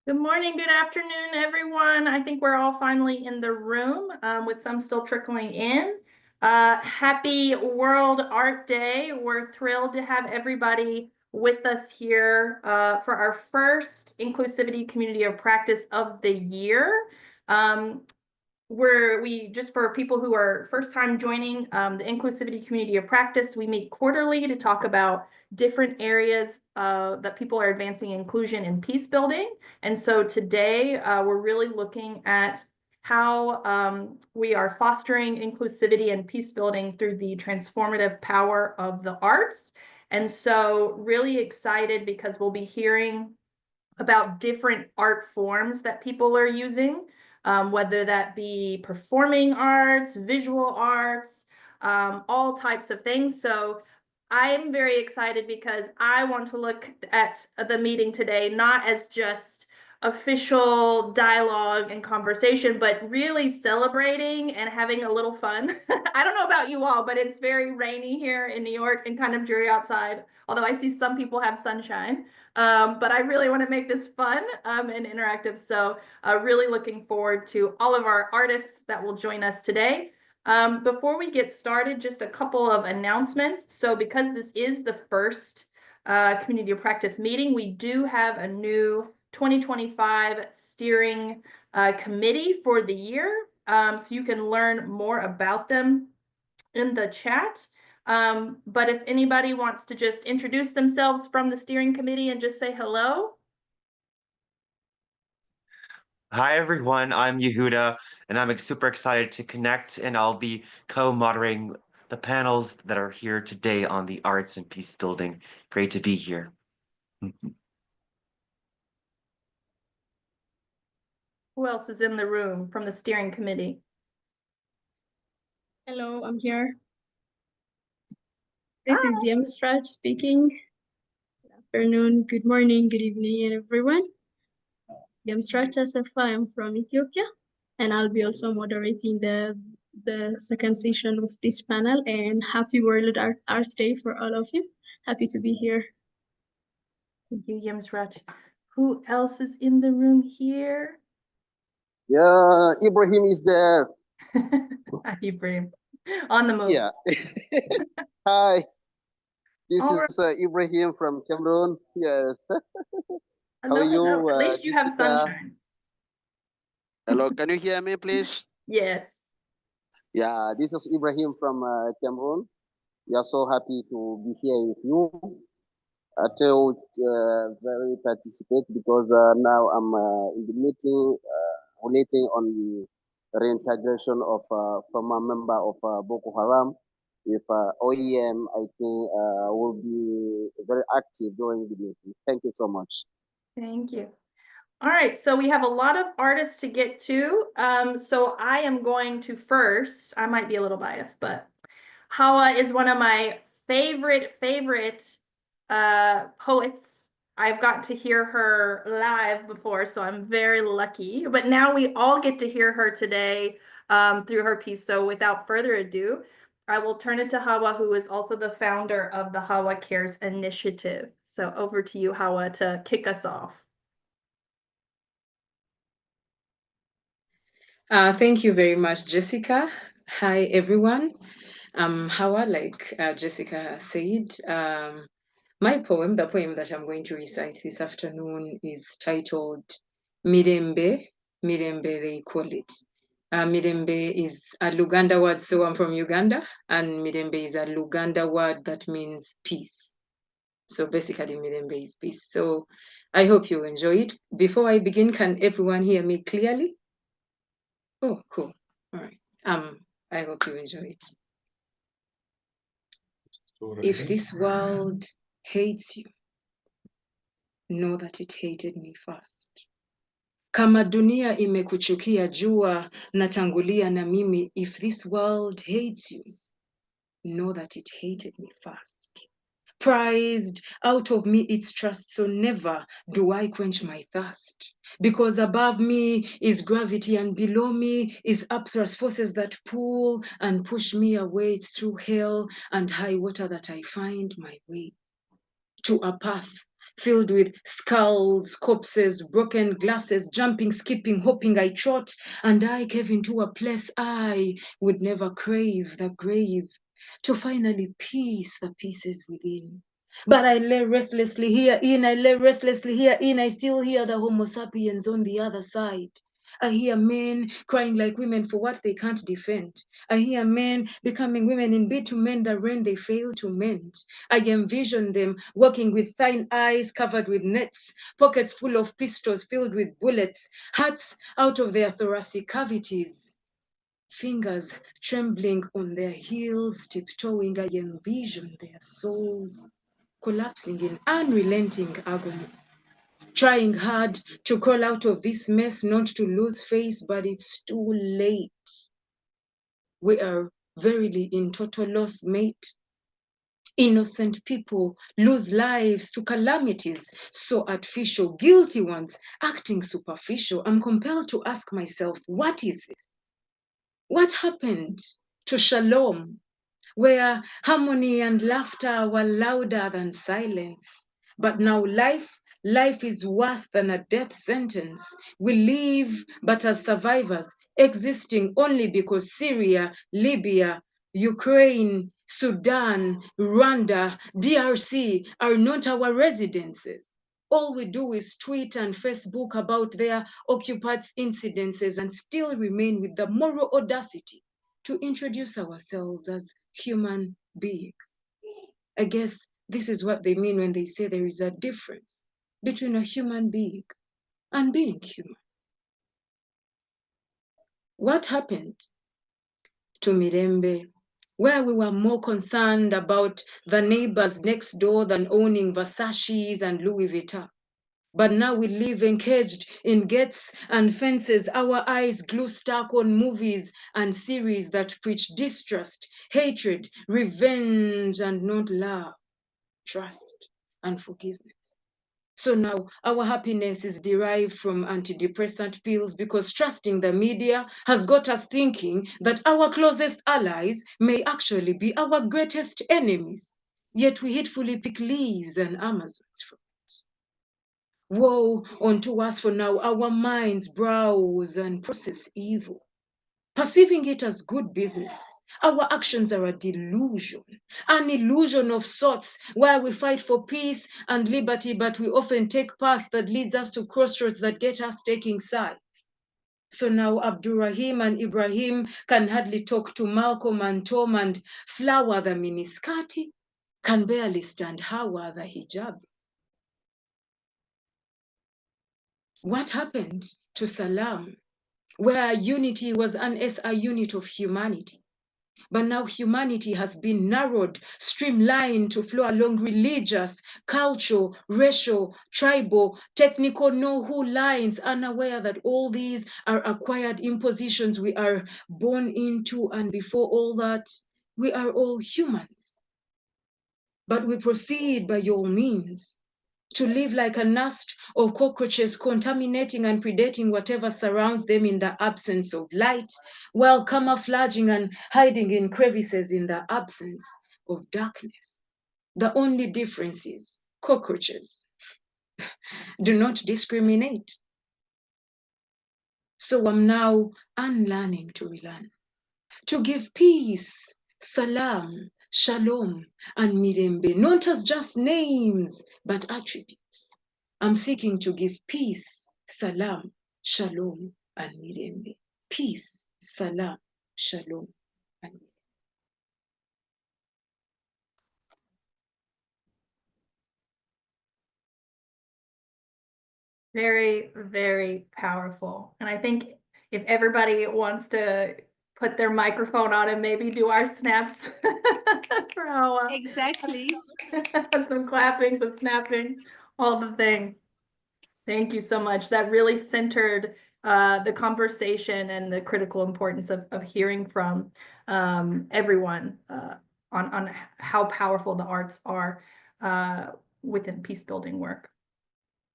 Good morning, good afternoon, everyone. I think we're all finally in the room, with some still trickling in. Happy World Art Day. We're thrilled to have everybody with us here for our first Inclusivity Community of Practice of the year. Just for people who are first time joining the Inclusivity Community of Practice, we meet quarterly to talk about different areas that people are advancing inclusion and peace building. And so today we're really looking at how we are fostering inclusivity and peace building through the transformative power of the arts. And so really excited because we'll be hearing about different art forms that people are using, whether that be performing arts, visual arts, all types of things. So I am very excited because I want to look at the meeting today not as just official dialogue and conversation, but really celebrating and having a little fun. I don't know about you all, but it's very rainy here in New York and kind of dreary outside, although I see some people have sunshine. But I really want to make this fun and interactive. So really looking forward to all of our artists that will join us today. Before we get started, just a couple of announcements. So because this is the first community of practice meeting, we do have a new 2025 steering committee for the year. So you can learn more about them in the chat. But if anybody wants to just introduce themselves from the steering committee and just say hello. Hi, everyone. I'm Yehuda, and I'm super excited to connect, and I'll be co-moderating the panels that are here today on the arts and peace building. Great to be here. Who else is in the room from the steering committee? Hello, I'm here. This is Yemstraj speaking. Good afternoon, good morning, good evening, everyone. Yemstraj Asafa, I'm from Ethiopia, and I'll be also moderating the second session of this panel. And happy World Art Day for all of you. Happy to be here. Thank you, Yemsrach. Who else is in the room here? Yeah, Ibrahim is there. Hi, Ibrahim. On the move. Yeah. Hi. This All is Ibrahim from Cameroon. Yes. How are you? At least you have sunshine. Hello, can you hear me, please? Yes. Yeah, this is Ibrahim from Cameroon. We are so happy to be here with you. I tell very participate because now I'm in the meeting relating on the reintegration of former member of Boko Haram. With OEM, I think will be very active during the meeting. Thank you so much. Thank you. All right, so we have a lot of artists to get to. So I am going to first, I might be a little biased, but Hawa is one of my favorite poets. I've got to hear her live before, so I'm very lucky. But now we all get to hear her today through her piece. So without further ado, I will turn it to Hawa, who is also the founder of the Hawa Cares Initiative. So over to you, Hawa, to kick us off. Thank you very much, Jessica. Hi, everyone. Hawa, like Jessica has said, the poem that I'm going to recite this afternoon is titled Mirembe. Mirembe, they call it. Mirembe is a Luganda word, so I'm from Uganda, and Mirembe is a Luganda word that means peace. So basically, Mirembe is peace. So I hope you enjoy it. Before I begin, can everyone hear me clearly? Oh, cool. All right. I hope you enjoy it. If this world hates you, know that it hated me first. Kama dunia imekuchukia, jua natangulia na mimi. If this world hates you, know that it hated me first. Prized out of me its trust, so never do I quench my thirst. Because above me is gravity and below me is upthrust forces that pull and push me away. It's through hell and high water that I find my way to a path filled with skulls, corpses, broken glasses, jumping, skipping, hoping I trot, and I cave into a place I would never crave, the grave, to finally piece the pieces within. But I lay restlessly herein, I lay restlessly herein, I still hear the Homo sapiens on the other side. I hear men crying like women for what they can't defend. I hear men becoming women in bid to mend the rain they fail to mend. I envision them walking with thine eyes covered with nets, pockets full of pistols filled with bullets, hearts out of their thoracic cavities, fingers trembling on their heels, tiptoeing. I envision their souls collapsing in unrelenting agony, trying hard to crawl out of this mess, not to lose face, but it's too late. We are verily in total loss, mate. Innocent people lose lives to calamities so artificial, guilty ones acting superficial. I'm compelled to ask myself, what is this? What happened to shalom, where harmony and laughter were louder than silence? But now life is worse than a death sentence. We live but as survivors, existing only because Syria, Libya, Ukraine, Sudan, Rwanda, DRC are not our residences. All we do is tweet and Facebook about their occupied incidences and still remain with the moral audacity to introduce ourselves as human beings. I guess this is what they mean when they say there is a difference between a human being and being human. What happened to Mirembe, where we were more concerned about the neighbors next door than owning Versace's and Louis Vuitton? But now we live encaged in gates and fences, our eyes glue stuck on movies and series that preach distrust, hatred, revenge, and not love, trust, and forgiveness. So now our happiness is derived from antidepressant pills because trusting the media has got us thinking that our closest allies may actually be our greatest enemies. Yet we hatefully pick leaves and Amazons from it. Woe unto us, for now our minds browse and process evil, perceiving it as good business. Our actions are a delusion, an illusion of sorts, where we fight for peace and liberty, but we often take paths that leads us to crossroads that get us taking sides. So now Abdurrahim and Ibrahim can hardly talk to Malcolm and Tom, and Flower the miniskati can barely stand Hawa the hijab. What happened to Salam, where unity was a unit of humanity? But now humanity has been narrowed, streamlined to flow along religious, cultural, racial, tribal, technical know-who lines, unaware that all these are acquired impositions we are born into, and before all that, we are all humans. But we proceed by all means to live like a nest of cockroaches, contaminating and predating whatever surrounds them in the absence of light, while camouflaging and hiding in crevices in the absence of darkness. The only difference is cockroaches do not discriminate. So I'm now unlearning to relearn, to give peace, salam, shalom, and mirembe, not as just names, but attributes. I'm seeking to give peace, salam, shalom, and mirembe. Peace, salam, shalom, and mirembe. Very, very powerful. And I think if everybody wants to put their microphone on and maybe do our snaps for how Exactly. some clapping, some snapping, all the things. Thank you so much. That really centered the conversation and the critical importance of hearing from everyone on how powerful the arts are within peace building work.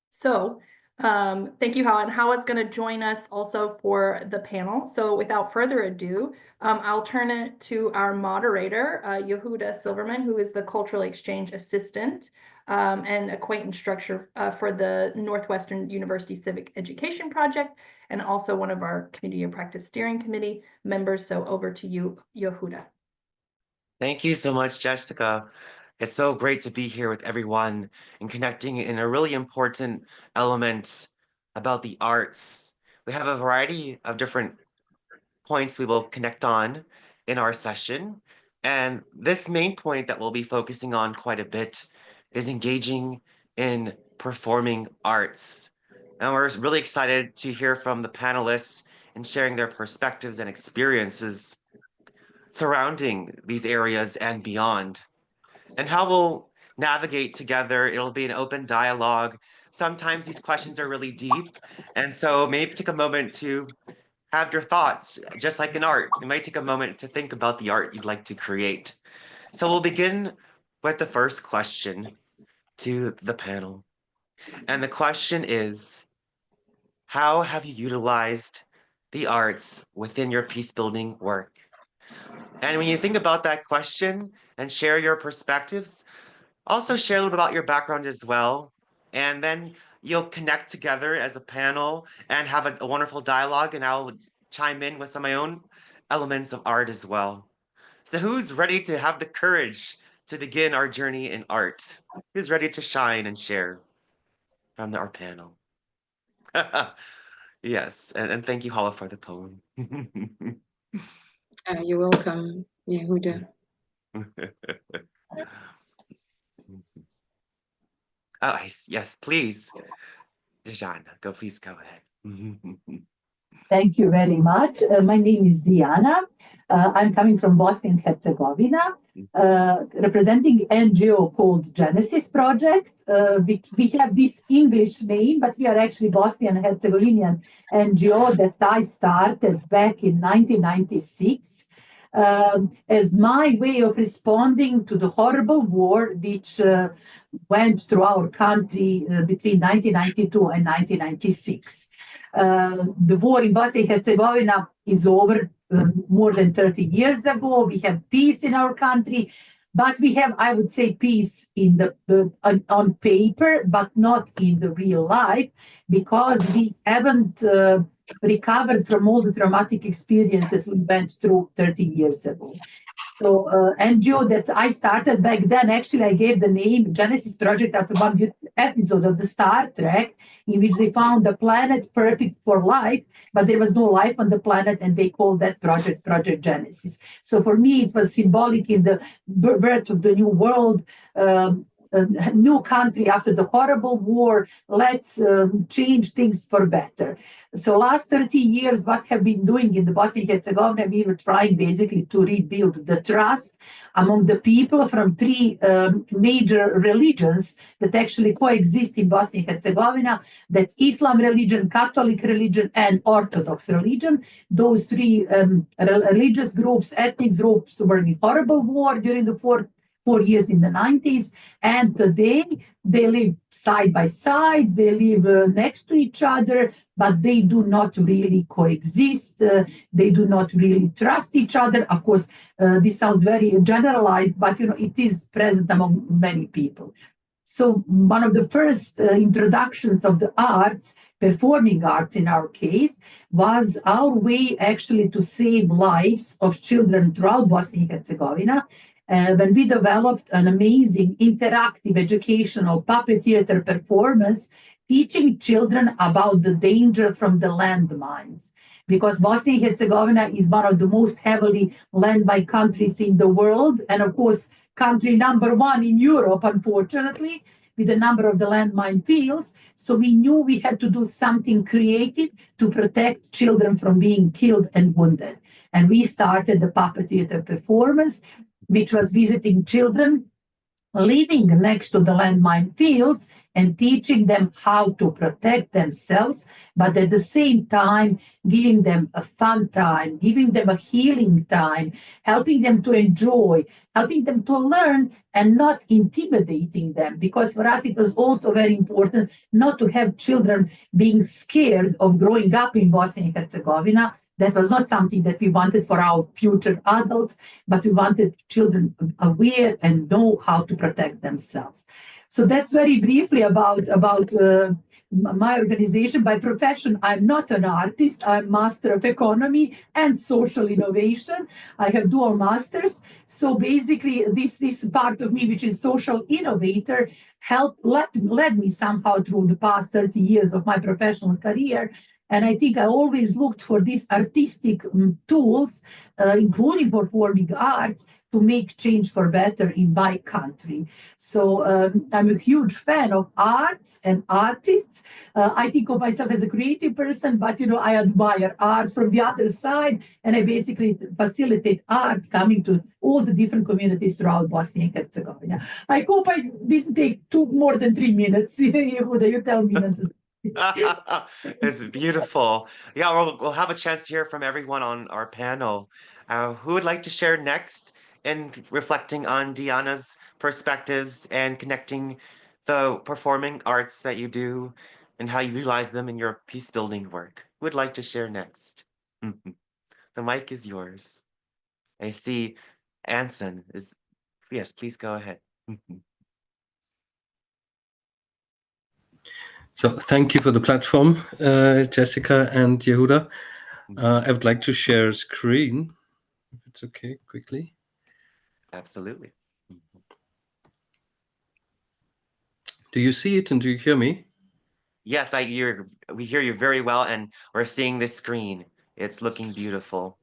So Thank you, Hawa. And Hawa's going to join us also for the panel. So without further ado, I'll turn it to our moderator, Yehuda Silverman, who is the Cultural Exchange Assistant and Acquaintance Structure for the Northwestern University Civic Education Project, and also one of our Community of Practice Steering Committee members. So over to you, Yehuda. Thank you so much, Jessica. It's so great to be here with everyone and connecting in a really important element about the arts. We have a variety of different points we will connect on in our session. And this main point that we'll be focusing on quite a bit is engaging in performing arts. And we're really excited to hear from the panelists and sharing their perspectives and experiences surrounding these areas and beyond. And how we'll navigate together, it'll be an open dialogue. Sometimes these questions are really deep, and so maybe take a moment to have your thoughts, just like in art. You might take a moment to think about the art you'd like to create. So we'll begin with the first question to the panel. And the question is, how have you utilized the arts within your peace-building work? And when you think about that question and share your perspectives, also share a little bit about your background as well. And then you'll connect together as a panel and have a wonderful dialogue, and I'll chime in with some of my own elements of art as well. So who's ready to have the courage to begin our journey in art? Who's ready to shine and share from our panel? Yes, and thank you, Hala, for the poem. You're welcome, Yehuda. Oh, yes, please. Diana, please go ahead. Thank you very much. My name is Diana. I'm coming from Bosnia and Herzegovina, representing NGO called Genesis Project. We have this English name, but we are actually Bosnian and Herzegovinian NGO that I started back in 1996 as my way of responding to the horrible war which went through our country between 1992 and 1996. The war in Bosnia and Herzegovina is over more than 30 years ago. We have peace in our country, but we have, I would say, peace in on paper, but not in the real life, because we haven't recovered from all the traumatic experiences we went through 30 years ago. So NGO that I started back then, actually I gave the name Genesis Project after one episode of the Star Trek, in which they found a planet perfect for life, but there was no life on the planet, and they called that project Project Genesis. So for me, it was symbolic in the birth of the new world, a new country after the horrible war. Let's change things for better. So last 30 years, what have been doing in the Bosnia and Herzegovina, we were trying basically to rebuild the trust among the people from three major religions that actually coexist in Bosnia and Herzegovina. That's Islam religion, Catholic religion, and Orthodox religion. Those three religious groups, ethnic groups, were in horrible war during the 4 years in the 90s, and today they live side by side, they live next to each other, but they do not really coexist, they do not really trust each other. Of course, this sounds very generalized, but it is present among many people. So one of the first introductions of the arts, performing arts in our case, was our way actually to save lives of children throughout Bosnia and Herzegovina. When we developed an amazing interactive educational puppet theater performance, teaching children about the danger from the landmines. Because Bosnia and Herzegovina is one of the most heavily landmine countries in the world, and of course, country number 1 in Europe, unfortunately, with the number of the landmine fields. So we knew we had to do something creative to protect children from being killed and wounded. And we started the puppet theater performance, which was visiting children living next to the landmine fields and teaching them how to protect themselves, but at the same time, giving them a fun time, giving them a healing time, helping them to enjoy, helping them to learn, and not intimidating them. Because for us, it was also very important not to have children being scared of growing up in Bosnia and Herzegovina. That was not something that we wanted for our future adults, but we wanted children aware and know how to protect themselves. So that's very briefly about my organization. By profession, I'm not an artist. I'm Master of Economy and Social Innovation. I have dual masters. So basically, this part of me, which is social innovator, led me somehow through the past 30 years of my professional career. And I think I always looked for these artistic tools, including performing arts, to make change for better in my country. So I'm a huge fan of arts and artists. I think of myself as a creative person, but I admire art from the other side, and I basically facilitate art coming to all the different communities throughout Bosnia and Herzegovina. I hope I didn't take more than 3 minutes. Yehuda, you tell me when to. It's beautiful. Yeah, we'll have a chance to hear from everyone on our panel. Who would like to share next in reflecting on Diana's perspectives and connecting the performing arts that you do and how you utilize them in your peace building work? Who would like to share next? The mic is yours. I see Anson is, yes, please go ahead. So thank you for the platform, Jessica and Yehuda. I would like to share screen, if it's okay, quickly. Absolutely. Do you see it and do you hear me? Yes, we hear you very well, and we're seeing this screen. It's looking beautiful.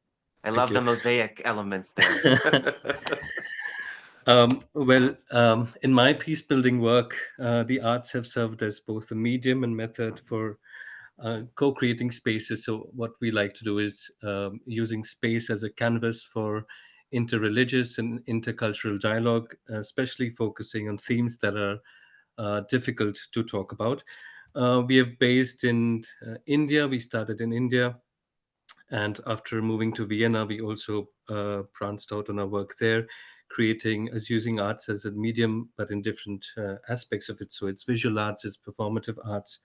I Thank love you. the mosaic elements there. In my peace building work, the arts have served as both a medium and method for co-creating spaces. So what we like to do is using space as a canvas for interreligious and intercultural dialogue, especially focusing on themes that are difficult to talk about. We have based in India. We started in India. And after moving to Vienna, we also branched out on our work there, using arts as a medium, but in different aspects of it. So it's visual arts, it's performative arts,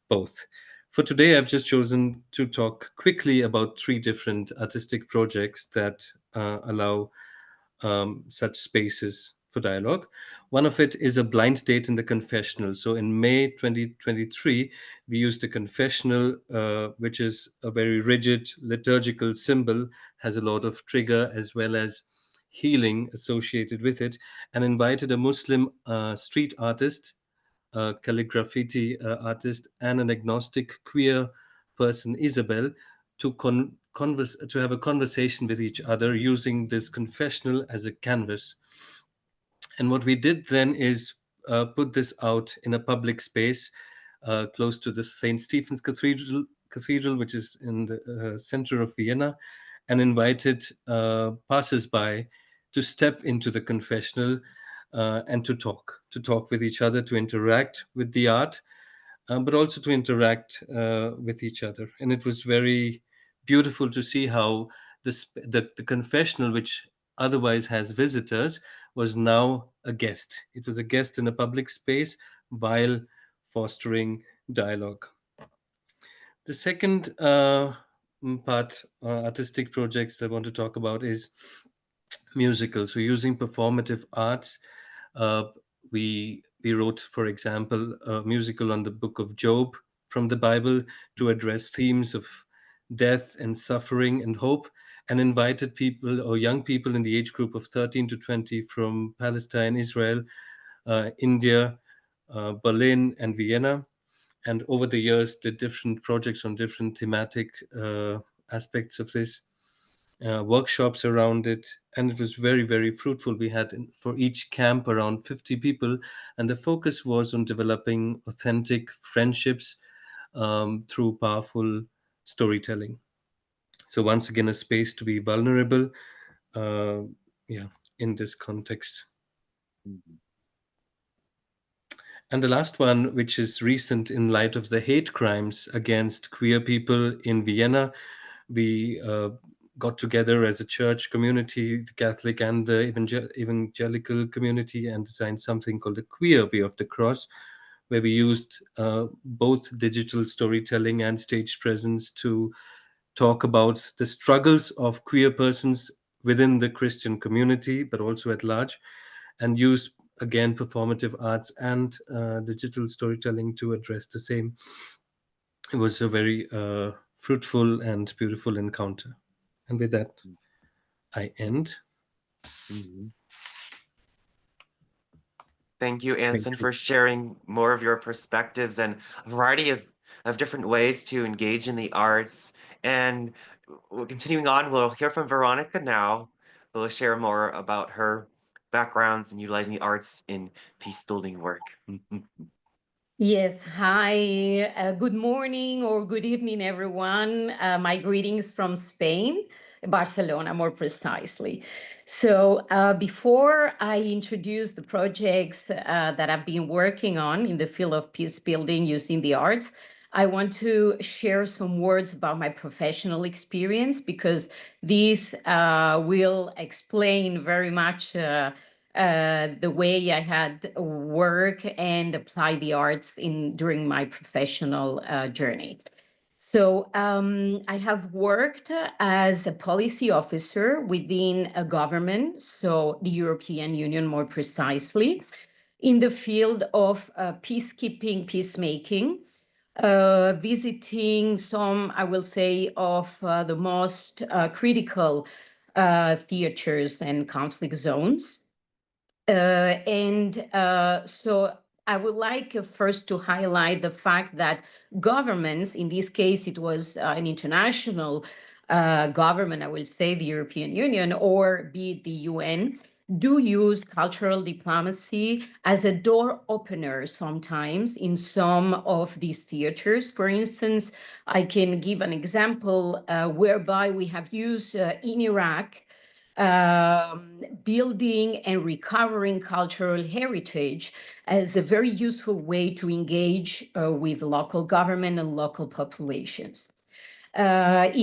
both. For today, I've just chosen to talk quickly about 3 different artistic projects that allow such spaces for dialogue. One of it is a blind date in the confessional. So in May 2023, we used a confessional, which is a very rigid liturgical symbol, has a lot of trigger as well as healing associated with it, and invited a Muslim street artist, a calligraphy artist, and an agnostic queer person, Isabel, to to have a conversation with each other using this confessional as a canvas. And what we did then is put this out in a public space close to the St. Stephen's Cathedral, which is in the center of Vienna, and invited passers-by to step into the confessional and to talk with each other, to interact with the art, but also to interact with each other. And it was very beautiful to see how the confessional, which otherwise has visitors, was now a guest. It was a guest in a public space while fostering dialogue. The second artistic projects I want to talk about is musical. So using performative arts, we wrote, for example, a musical on the book of Job from the Bible to address themes of death and suffering and hope, and invited people or young people in the age group of 13 to 20 from Palestine, Israel, India, Berlin, and Vienna. And over the years, did different projects on different thematic aspects of this. Workshops around it, and it was very, very fruitful. We had for each camp around 50 people, and the focus was on developing authentic friendships through powerful storytelling. So once again, a space to be vulnerable, in this context. And the last one, which is recent in light of the hate crimes against queer people in Vienna, we got together as a church community, the Catholic and the evangelical community, and designed something called the Queer Way of the Cross, where we used both digital storytelling and stage presence to talk about the struggles of queer persons within the Christian community, but also at large, and used again performative arts and digital storytelling to address the same. It was a very fruitful and beautiful encounter. And with that, I end. Mhm. Thank you, Thank Anson, you. for sharing more of your perspectives and a variety of different ways to engage in the arts. And continuing on, we'll hear from Veronica now, who will share more about her backgrounds in utilizing the arts in peace building work. Yes, hi, good morning or good evening, everyone. My greetings from Spain, Barcelona, more precisely. So before I introduce the projects that I've been working on in the field of peace building using the arts, I want to share some words about my professional experience, because this will explain very much the way I had work and apply the arts during my professional journey. So I have worked as a policy officer within a government, so the European Union more precisely, in the field of peacekeeping, peacemaking, visiting some, I will say, of the most critical theaters and conflict zones. So I would like first to highlight the fact that governments, in this case, it was an international government, I will say the European Union, or be it the UN, do use cultural diplomacy as a door opener sometimes in some of these theaters. For instance, I can give an example whereby we have used in Iraq building and recovering cultural heritage as a very useful way to engage with local government and local populations. As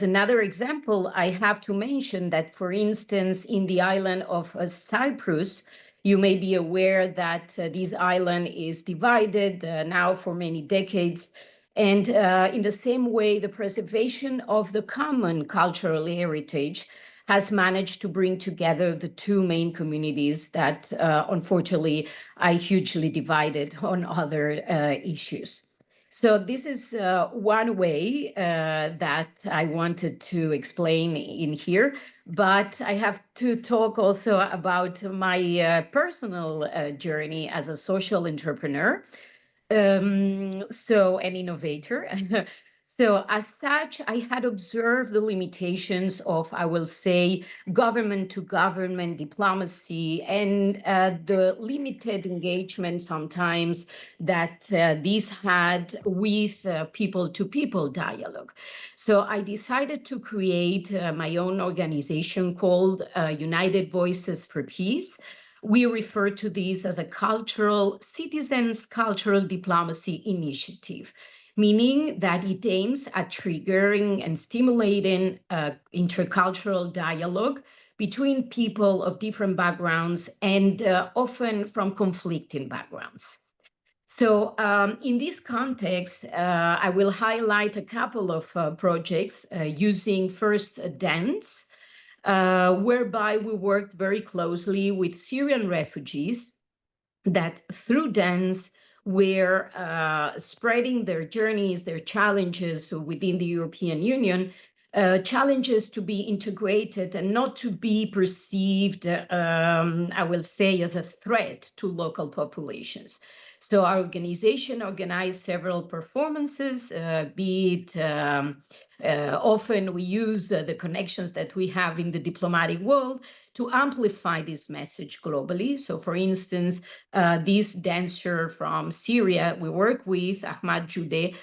another example, I have to mention that, for instance, in the island of Cyprus, you may be aware that this island is divided now for many decades. And in the same way, the preservation of the common cultural heritage has managed to bring together the two main communities that unfortunately are hugely divided on other issues. So this is one way that I wanted to explain in here, but I have to talk also about my personal journey as a social entrepreneur. So an innovator. So as such, I had observed the limitations of, I will say, government to government diplomacy and the limited engagement sometimes that these had with people to people dialogue. So I decided to create my own organization called United Voices for Peace. We refer to this as a citizens cultural diplomacy initiative, meaning that it aims at triggering and stimulating intercultural dialogue between people of different backgrounds and often from conflicting backgrounds. So in this context, I will highlight a couple of projects using first dance, whereby we worked very closely with Syrian refugees that through dance were spreading their journeys, their challenges within the European Union, challenges to be integrated and not to be perceived, I will say, as a threat to local populations. So our organization organized several performances, be it often we use the connections that we have in the diplomatic world to amplify this message globally. So for instance, this dancer from Syria we work with, Ahmad Jude,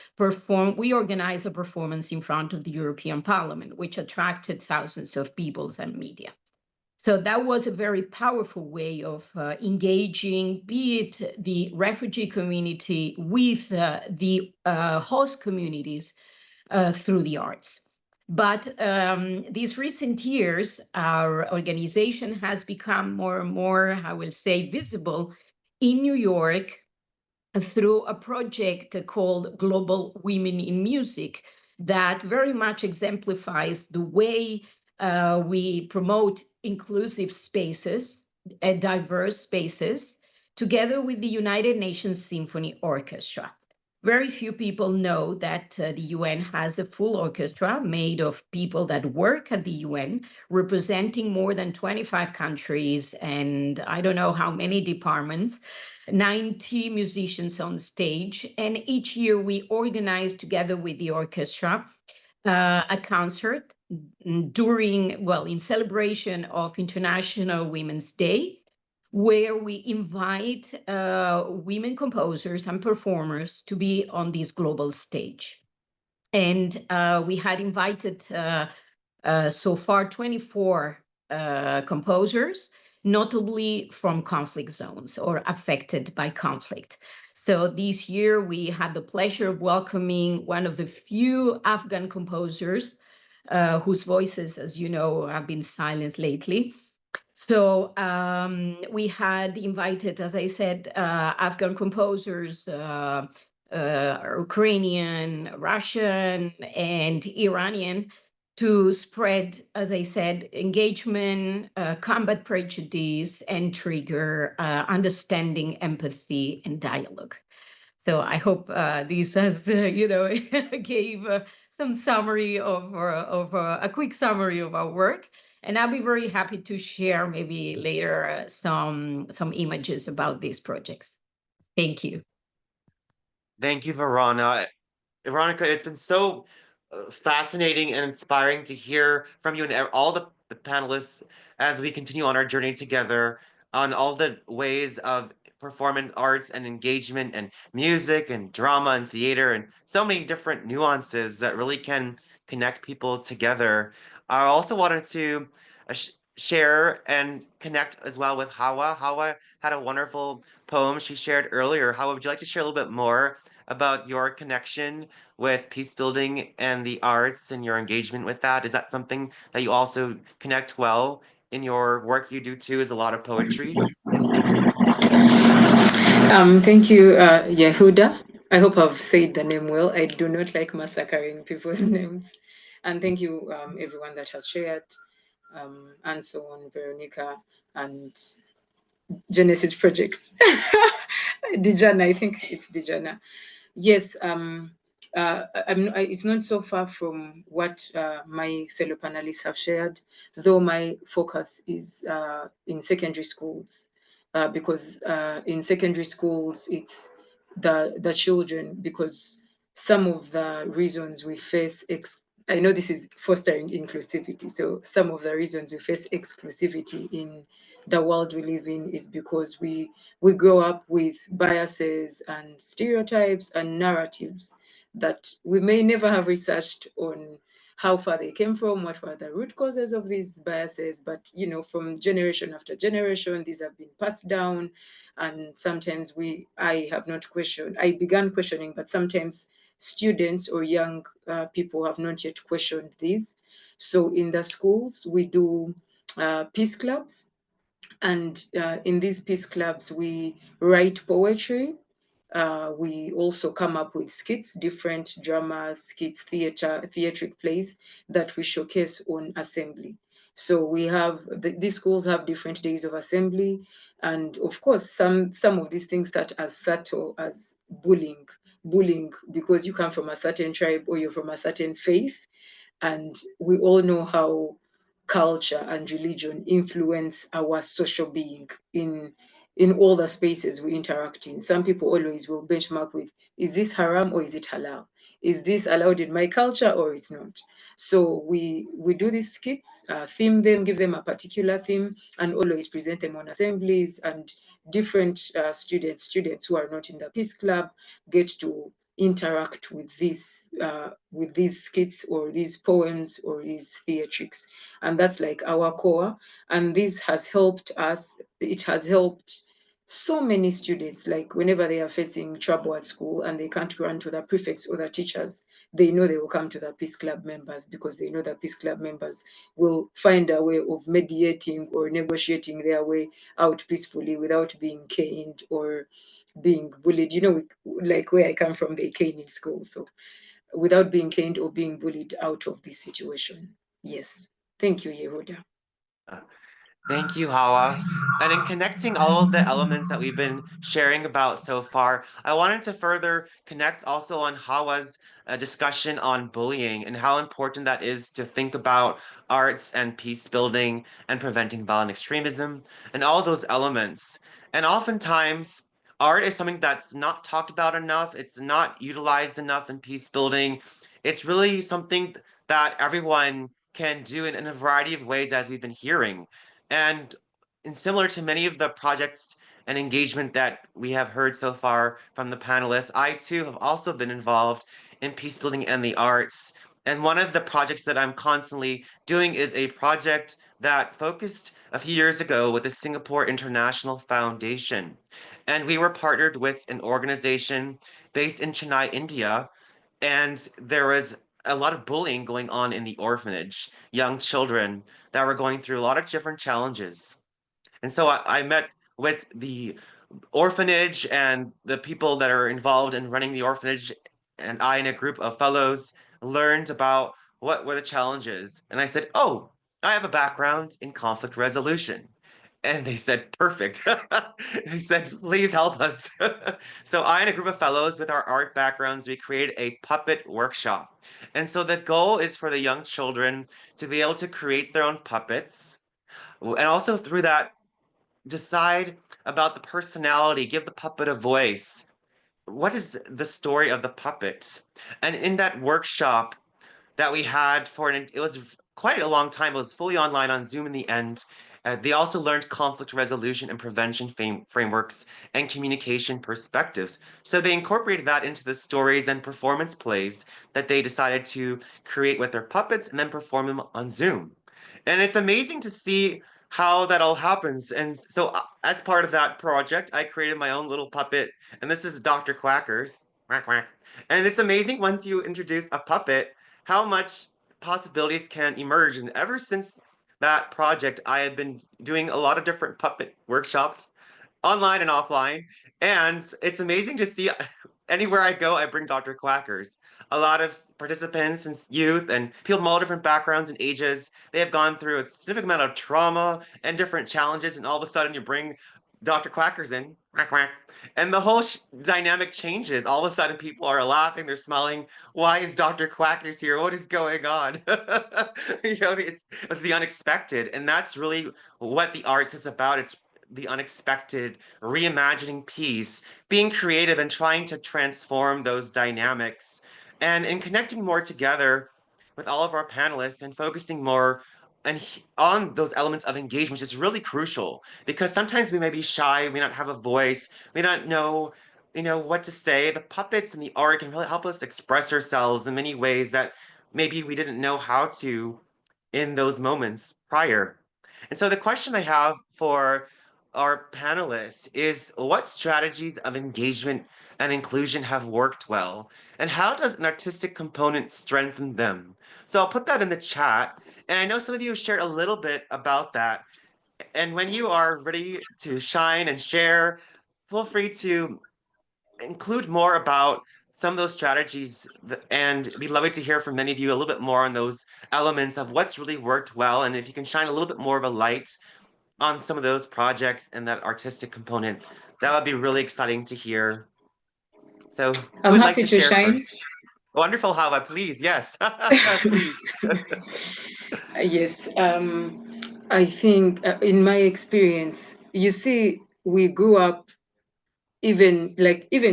we organized a performance in front of the European Parliament, which attracted thousands of people and media. So that was a very powerful way of engaging, be it the refugee community with the host communities through the arts. But these recent years, our organization has become more and more, I will say, visible in New York through a project called Global Women in Music that very much exemplifies the way we promote inclusive spaces, diverse spaces, together with the United Nations Symphony Orchestra. Very few people know that the UN has a full orchestra made of people that work at the UN, representing more than 25 countries and I don't know how many departments, 90 musicians on stage. And each year we organize together with the orchestra a concert during, well, in celebration of International Women's Day, where we invite women composers and performers to be on this global stage. And we had invited so far 24 composers, notably from conflict zones or affected by conflict. So this year we had the pleasure of welcoming one of the few Afghan composers whose voices, as you know, have been silent lately. So we had invited, as I said, Afghan composers, Ukrainian, Russian, and Iranian to spread, as I said, engagement, combat prejudice, and trigger understanding, empathy, and dialogue. So I hope this has, gave some summary of a quick summary of our work. And I'll be very happy to share maybe later some images about these projects. Thank you. Thank you, Veronica. It's been so fascinating and inspiring to hear from you and all the panelists as we continue on our journey together on all the ways of performance arts and engagement and music and drama and theater and so many different nuances that really can connect people together. I also wanted to share and connect as well with Hawa. Hawa had a wonderful poem she shared earlier. Hawa, would you like to share a little bit more about your connection with peace building and the arts and your engagement with that? Is that something that you also connect well in your work you do too, is a lot of poetry? Thank you, Yehuda. I hope I've said the name well. I do not like massacring people's names. And thank you, everyone that has shared, and so on, Veronica and Genesis Project. Dijana, I think it's Dijana. Yes, it's not so far from what my fellow panelists have shared, though my focus is in secondary schools, because in secondary schools, it's the children, because some of the reasons we face, I know this is fostering inclusivity, so some of the reasons we face exclusivity in the world we live in is because we grow up with biases and stereotypes and narratives that we may never have researched on how far they came from, what were the root causes of these biases, but from generation after generation, these have been passed down, and sometimes I have not questioned. I began questioning, but sometimes students or young people have not yet questioned these. So in the schools, we do peace clubs. And in these peace clubs, we write poetry. We also come up with skits, different drama, skits, theatric plays that we showcase on assembly. So we have, these schools have different days of assembly. And of course, some of these things start as subtle as bullying because you come from a certain tribe or you're from a certain faith. And we all know how culture and religion influence our social being in all the spaces we interact in. Some people always will benchmark with, is this haram or is it halal? Is this allowed in my culture or it's not? So we do these skits, theme them, give them a particular theme, and always present them on assemblies, and different students who are not in the peace club get to interact with these skits or these poems or these theatrics. And that's like our core. And this has helped us. It has helped so many students, like whenever they are facing trouble at school and they can't run to the prefects or the teachers, they know they will come to the Peace Club members, because they know the Peace Club members will find a way of mediating or negotiating their way out peacefully without being caned or being bullied. You know, like where I come from, they cane in school. So without being caned or being bullied out of this situation. Yes. Thank you, Yehuda. Thank you, Hawa. And in connecting all of the elements that we've been sharing about so far, I wanted to further connect also on Hawa's discussion on bullying and how important that is to think about arts and peace building and preventing violent extremism and all those elements. And oftentimes, art is something that's not talked about enough. It's not utilized enough in peace building. It's really something that everyone can do in a variety of ways, as we've been hearing. And similar to many of the projects and engagement that we have heard so far from the panelists, I too have also been involved in peace building and the arts. And one of the projects that I'm constantly doing is a project that focused a few years ago with the Singapore International Foundation. And we were partnered with an organization based in Chennai, India, and there was a lot of bullying going on in the orphanage, young children that were going through a lot of different challenges. And so I met with the orphanage and the people that are involved in running the orphanage, and I and a group of fellows learned about what were the challenges. And I said, oh, I have a background in conflict resolution. And they said, perfect. They said, please help us. So I and a group of fellows with our art backgrounds, we created a puppet workshop. And so the goal is for the young children to be able to create their own puppets. And also through that, decide about the personality, give the puppet a voice. What is the story of the puppet? And in that workshop that we had it was quite a long time. It was fully online on Zoom in the end. They also learned conflict resolution and prevention frameworks and communication perspectives. So they incorporated that into the stories and performance plays that they decided to create with their puppets and then perform them on Zoom. And it's amazing to see how that all happens. And so as part of that project, I created my own little puppet, and this is Dr. Quackers. Quack, quack. And it's amazing once you introduce a puppet, how much possibilities can emerge. And ever since that project, I have been doing a lot of different puppet workshops, online and offline. And it's amazing to see anywhere I go, I bring Dr. Quackers. A lot of participants and youth and people from all different backgrounds and ages, they have gone through a significant amount of trauma and different challenges. And all of a sudden you bring Dr. Quackers in, quack, quack, and the whole dynamic changes. All of a sudden people are laughing, they're smiling. Why is Dr. Quackers here? What is going on? You know, it's the unexpected. And that's really what the arts is about. It's the unexpected, reimagining peace, being creative and trying to transform those dynamics. And in connecting more together with all of our panelists and focusing more on those elements of engagement, which is really crucial, because sometimes we may be shy, we not have a voice, we not know, what to say. The puppets and the art can really help us express ourselves in many ways that maybe we didn't know how to in those moments prior. And so the question I have for our panelists is, what strategies of engagement and inclusion have worked well, and how does an artistic component strengthen them? So I'll put that in the chat, and I know some of you shared a little bit about that. And when you are ready to shine and share, feel free to include more about some of those strategies, and we'd love to hear from many of you a little bit more on those elements of what's really worked well, and if you can shine a little bit more of a light on some of those projects and that artistic component, that would be really exciting to hear. So I'm who would like happy to to share shine. first? Wonderful, Hawa, please. Yes, please. Yes, I think in my experience, you see, we grew up, even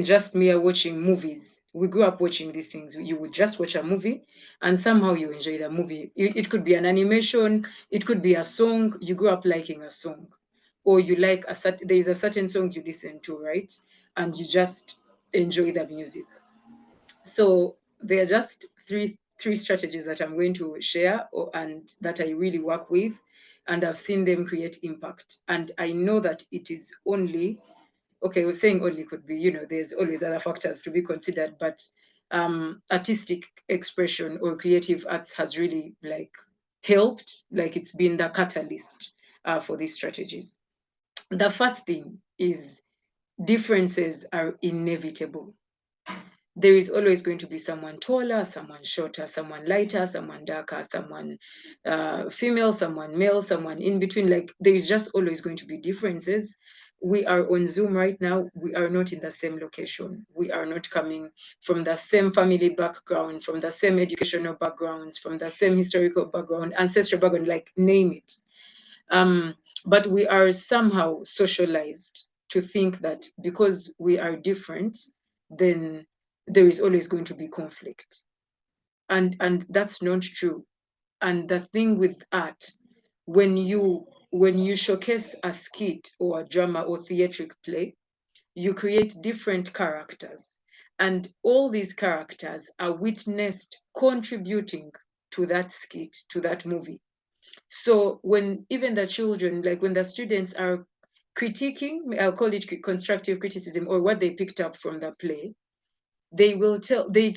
just mere watching movies. We grew up watching these things. You would just watch a movie and somehow you enjoy the movie. It could be an animation, it could be a song. You grew up liking a song, or you like there is a certain song you listen to, right? And you just enjoy the music. So there are just three strategies that I'm going to share and that I really work with, and I've seen them create impact. And I know that it is only, okay, we're saying only could be, you know, there's always other factors to be considered, but artistic expression or creative arts has really like helped, like it's been the catalyst for these strategies. The first thing is differences are inevitable. There is always going to be someone taller, someone shorter, someone lighter, someone darker, someone female, someone male, someone in between. Like there is just always going to be differences. We are on Zoom right now. We are not in the same location. We are not coming from the same family background, from the same educational backgrounds, from the same historical background, ancestral background, like name it. But we are somehow socialized to think that because we are different, then there is always going to be conflict. And that's not true. And the thing with art, when you showcase a skit or a drama or theatric play, you create different characters. And all these characters are witnessed contributing to that skit, to that movie. So when even the children, like when the students are critiquing, I'll call it constructive criticism, or what they picked up from the play, they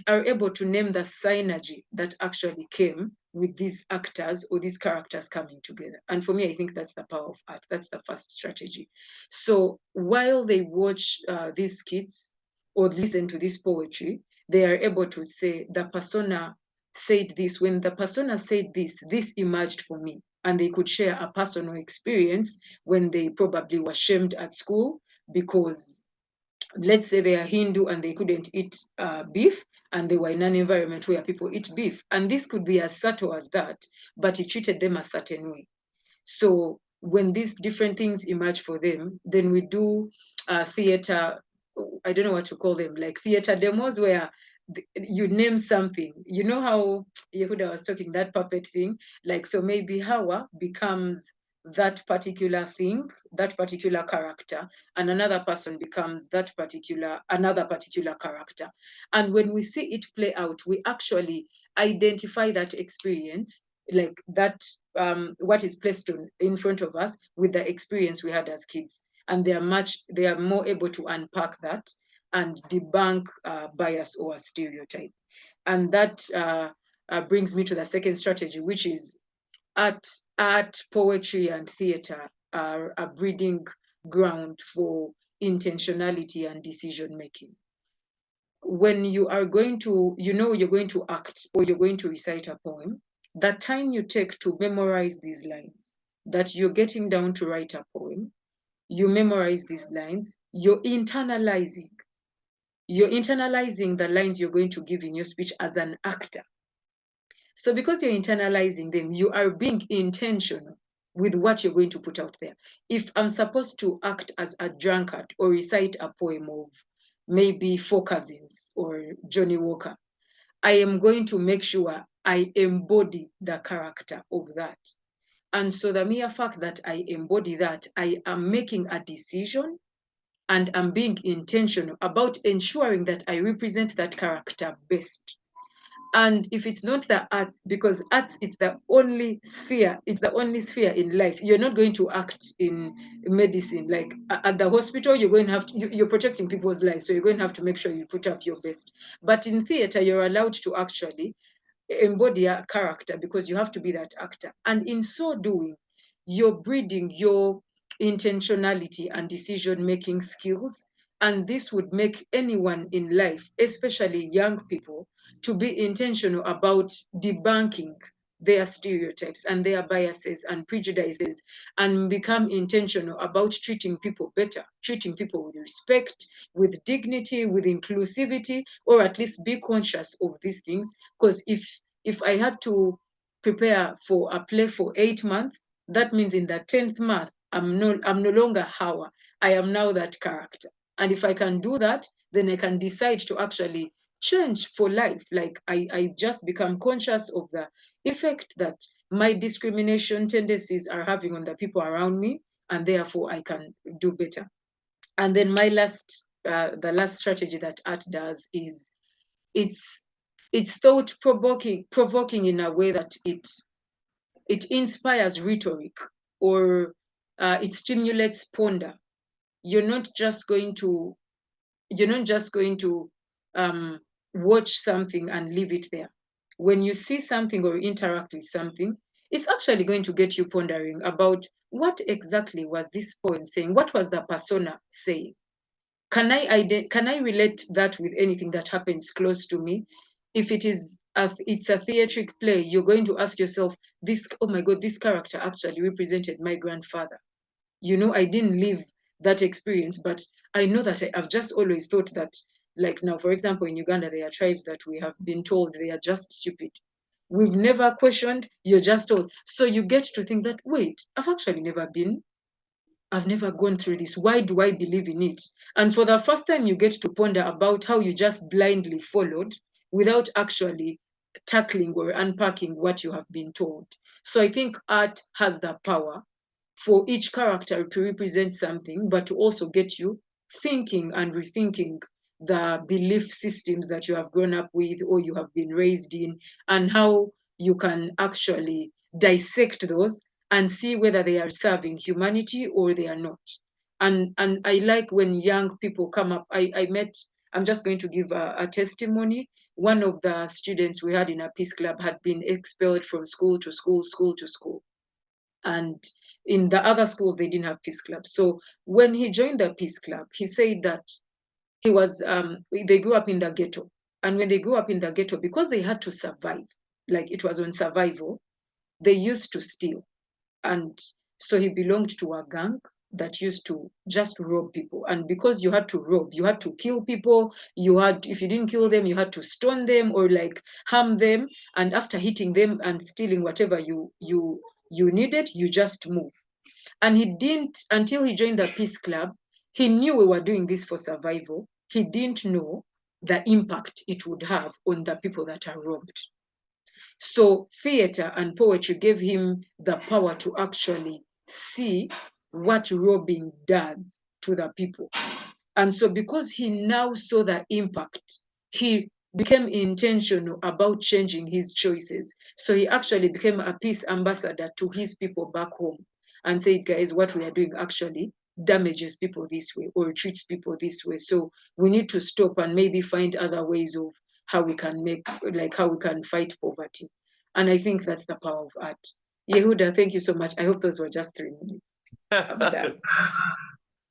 are able to name the synergy that actually came with these actors or these characters coming together. And for me, I think that's the power of art. That's the first strategy. So while they watch these skits or listen to this poetry, they are able to say, the persona said this. When the persona said this emerged for me. And they could share a personal experience when they probably were shamed at school because, let's say, they are Hindu and they couldn't eat beef, and they were in an environment where people eat beef. And this could be as subtle as that, but it treated them a certain way. So when these different things emerge for them, then we do theater, I don't know what to call them, like theater demos where you name something. You know how Yehuda was talking, that puppet thing? Like, so maybe Hawa becomes that particular thing, that particular character, and another person becomes another particular character. And when we see it play out, we actually identify that experience, like that, what is placed in front of us with the experience we had as kids. And they are more able to unpack that and debunk bias or stereotype. And that brings me to the second strategy, which is art, poetry, and theater are a breeding ground for intentionality and decision making. When you are going to, you're going to act or you're going to recite a poem, the time you take to memorize these lines, that you're getting down to write a poem, you memorize these lines, you're internalizing the lines you're going to give in your speech as an actor. So because you're internalizing them, you are being intentional with what you're going to put out there. If I'm supposed to act as a drunkard or recite a poem of maybe Four Cousins or Johnny Walker, I am going to make sure I embody the character of that. And so the mere fact that I embody that, I am making a decision and I'm being intentional about ensuring that I represent that character best. And if it's not the art, because arts is the only sphere, in life. You're not going to act in medicine. Like at the hospital, you're going to have to, you're protecting people's lives. So you're going to have to make sure you put up your best. But in theater, you're allowed to actually embody a character because you have to be that actor. And in so doing, you're breeding your intentionality and decision-making skills. And this would make anyone in life, especially young people, to be intentional about debunking their stereotypes and their biases and prejudices, and become intentional about treating people better, treating people with respect, with dignity, with inclusivity, or at least be conscious of these things. Because if I had to prepare for a play for 8 months, that means in the 10th month, I'm no longer Hawa. I am now that character. And if I can do that, then I can decide to actually change for life. Like I just become conscious of the effect that my discrimination tendencies are having on the people around me, and therefore I can do better. And then my the last strategy that art does is it's thought provoking in a way that it inspires rhetoric, or it stimulates ponder. You're not just going to watch something and leave it there. When you see something or interact with something, it's actually going to get you pondering about what exactly was this poem saying? What was the persona saying? Can I relate that with anything that happens close to me? If it's a theatric play, you're going to ask yourself, oh my God, this character actually represented my grandfather. I didn't live that experience, but I know that I've just always thought that, like now, for example, in Uganda, there are tribes that we have been told they are just stupid. We've never questioned, you're just told. So you get to think that, wait, I've never gone through this. Why do I believe in it? And for the first time, you get to ponder about how you just blindly followed without actually tackling or unpacking what you have been told. So I think art has the power for each character to represent something, but to also get you thinking and rethinking the belief systems that you have grown up with or you have been raised in, and how you can actually dissect those and see whether they are serving humanity or they are not. And I like when young people come up. I'm just going to give a testimony. One of the students we had in a peace club had been expelled from school to school to school. And in the other schools, they didn't have peace clubs. So when he joined the peace club, he said that they grew up in the ghetto. And when they grew up in the ghetto, because they had to survive, like it was on survival, they used to steal. And so he belonged to a gang that used to just rob people. And because you had to rob, you had to kill people. If you didn't kill them, you had to stone them or like harm them. And after hitting them and stealing whatever you needed, you just move. And he didn't, until he joined the peace club, he knew we were doing this for survival. He didn't know the impact it would have on the people that are robbed. So theater and poetry gave him the power to actually see what robbing does to the people. And so because he now saw the impact, he became intentional about changing his choices. So he actually became a peace ambassador to his people back home and said, guys, what we are doing actually damages people this way or treats people this way. So we need to stop and maybe find other ways of how we can fight poverty. And I think that's the power of art. Yehuda, thank you so much. I hope those were just 3 minutes. I'm done.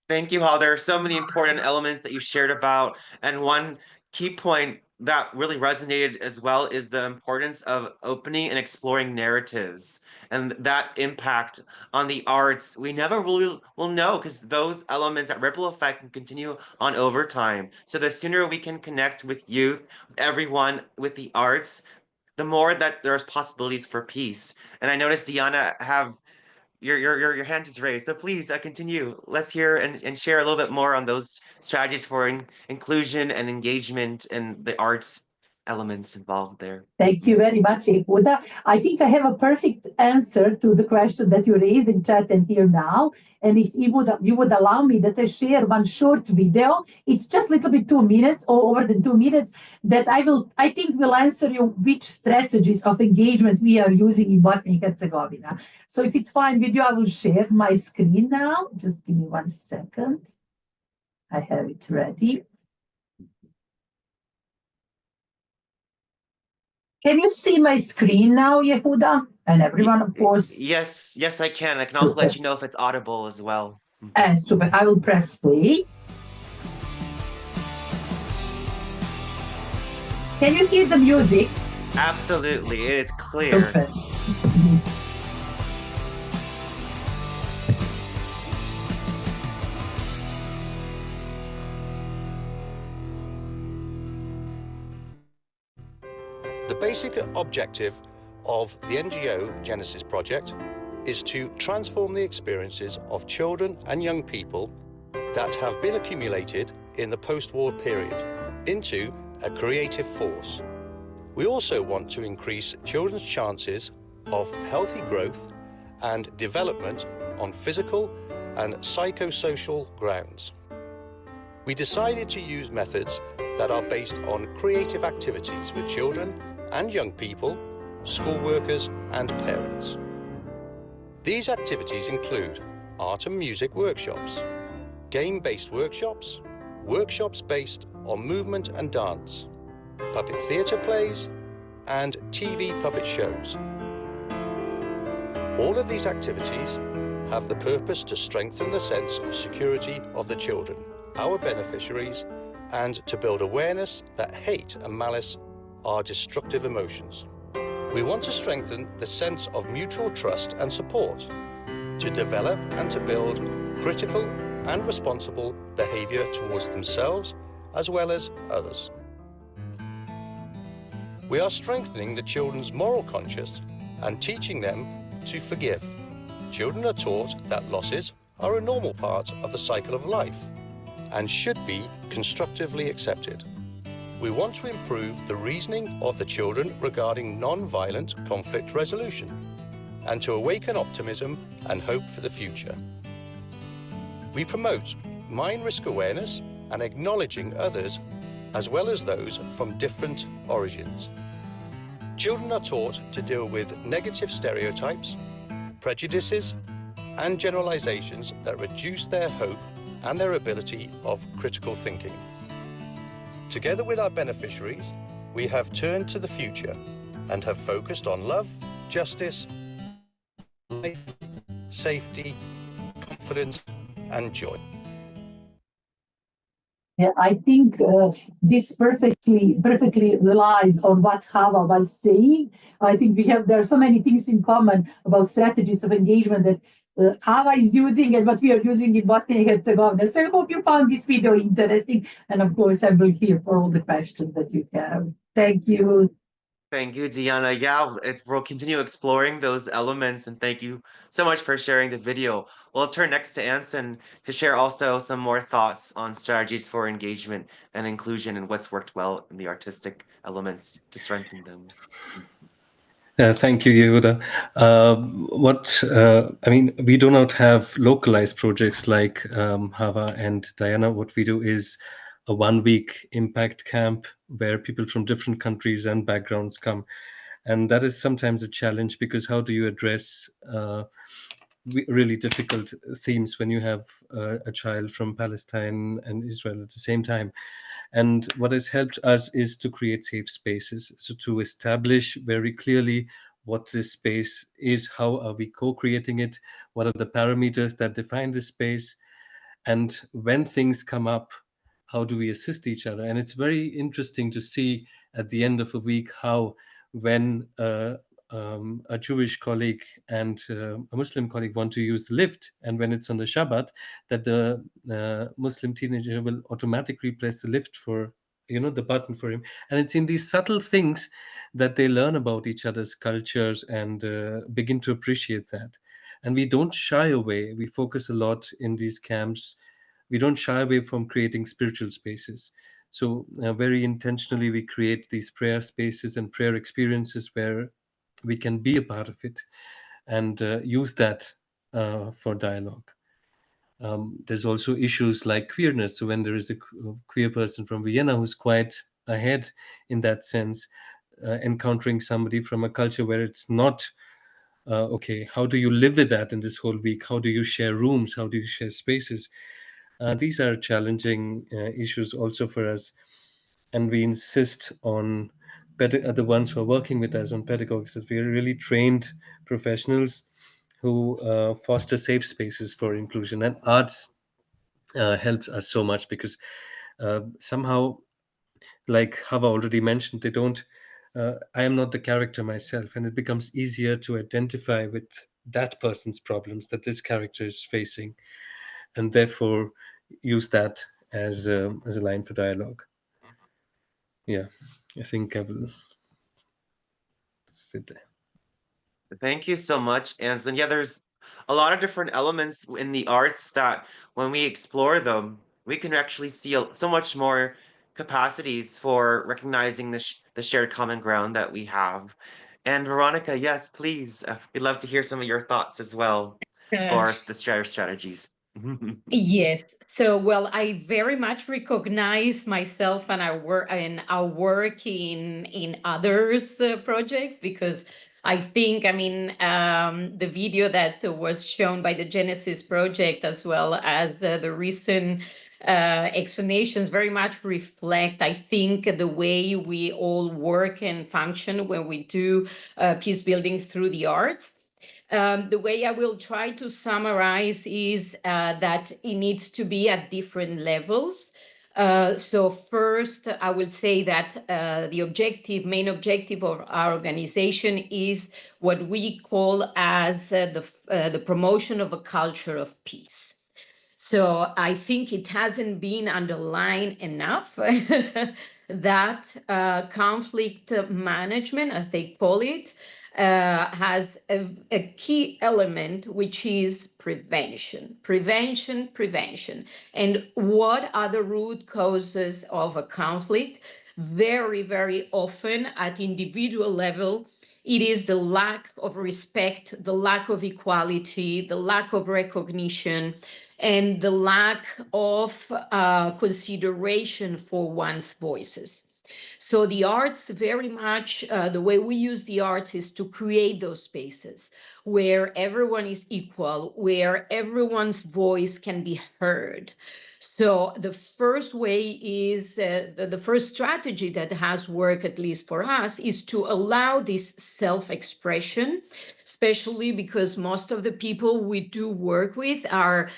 Thank you, Hal. There are so many important elements that you shared about. And one key point that really resonated as well is the importance of opening and exploring narratives and that impact on the arts. We never really will know because those elements, that ripple effect, can continue on over time. So the sooner we can connect with youth, with everyone, with the arts, the more that there's possibilities for peace. And I noticed Diana have your hand is raised. So please continue. Let's hear and share a little bit more on those strategies for inclusion and engagement and the arts elements involved there. Thank you very much, Yehuda. I think I have a perfect answer to the question that you raised in chat and here now. And if you would allow me that I share one short video, it's just a little bit 2 minutes or over than 2 minutes, that I think will answer you which strategies of engagement we are using in Bosnia and Herzegovina. So if it's fine with you, I will share my screen now. Just give me 1 second. I have it ready. Can you see my screen now, Yehuda? And everyone, of course. Yes, I can. I can also let you know if it's audible as well. Super. I will press play. Can you hear the music? Absolutely. It is clear. Super. The basic objective of the NGO Genesis project is to transform the experiences of children and young people that have been accumulated in the post-war period into a creative force. We also want to increase children's chances of healthy growth and development on physical and psychosocial grounds. We decided to use methods that are based on creative activities with children and young people, school workers and parents. These activities include art and music workshops, game-based workshops, workshops based on movement and dance, puppet theatre plays, and TV puppet shows. All of these activities have the purpose to strengthen the sense of security of the children, our beneficiaries, and to build awareness that hate and malice are destructive emotions. We want to strengthen the sense of mutual trust and support, to develop and to build critical and responsible behaviour towards themselves as well as others. We are strengthening the children's moral conscience and teaching them to forgive. Children are taught that losses are a normal part of the cycle of life and should be constructively accepted. We want to improve the reasoning of the children regarding non-violent conflict resolution and to awaken optimism and hope for the future. We promote mind risk awareness and acknowledging others as well as those from different origins. Children are taught to deal with negative stereotypes, prejudices, and generalizations that reduce their hope and their ability of critical thinking. Together with our beneficiaries, we have turned to the future and have focused on love, justice, life, safety, confidence, and joy. Yeah, I think this perfectly relies on what Hava was saying. I think there are so many things in common about strategies of engagement that Hava is using and what we are using in Bosnia and Herzegovina. So I hope you found this video interesting. And of course, I will here for all the questions that you have. Thank you. Thank you, Diana. Yeah, we'll continue exploring those elements, and thank you so much for sharing the video. We'll turn next to Anson to share also some more thoughts on strategies for engagement and inclusion and what's worked well in the artistic elements to strengthen them. Thank you, Yehuda. We do not have localized projects like Hava and Diana. What we do is a 1-week impact camp where people from different countries and backgrounds come. And that is sometimes a challenge because how do you address really difficult themes when you have a child from Palestine and Israel at the same time? And what has helped us is to create safe spaces. So to establish very clearly what this space is, how are we co-creating it, what are the parameters that define this space, and when things come up, how do we assist each other? And it's very interesting to see at the end of a week how when a Jewish colleague and a Muslim colleague want to use the lift, and when it's on the Shabbat, that the Muslim teenager will automatically press the lift for, the button for him. And it's in these subtle things that they learn about each other's cultures and begin to appreciate that. And we don't shy away. We focus a lot in these camps. We don't shy away from creating spiritual spaces. So very intentionally, we create these prayer spaces and prayer experiences where we can be a part of it and use that for dialogue. There's also issues like queerness. So when there is a queer person from Vienna who's quite ahead in that sense, encountering somebody from a culture where it's not okay, how do you live with that in this whole week? How do you share rooms? How do you share spaces? These are challenging issues also for us. And we insist on the ones who are working with us, on pedagogues, that we are really trained professionals who foster safe spaces for inclusion. And arts helps us so much because somehow, like Hava already mentioned, I am not the character myself, and it becomes easier to identify with that person's problems that this character is facing, and therefore use that as a line for dialogue. Yeah, I think I will sit there. Thank you so much, Anson. Yeah, there's a lot of different elements in the arts that when we explore them, we can actually see so much more capacities for recognizing the shared common ground that we have. And Veronica, yes, please. We'd love to hear some of your thoughts as well for the strategies. Yes. So, well, I very much recognize myself and our work in others' projects, because I think, I mean, the video that was shown by the Genesis project, as well as the recent explanations, very much reflect, I think, the way we all work and function when we do peace building through the arts. The way I will try to summarize is that it needs to be at different levels. So first, I will say that the main objective of our organization is what we call as the promotion of a culture of peace. So I think it hasn't been underlined enough that conflict management, as they call it, has a key element, which is prevention. And what are the root causes of a conflict? Very, very often at individual level, it is the lack of respect, the lack of equality, the lack of recognition, and the lack of consideration for one's voices. So the arts, very much the way we use the arts is to create those spaces where everyone is equal, where everyone's voice can be heard. So the first way is, the first strategy that has worked, at least for us, is to allow this self-expression, especially because most of the people we do work with are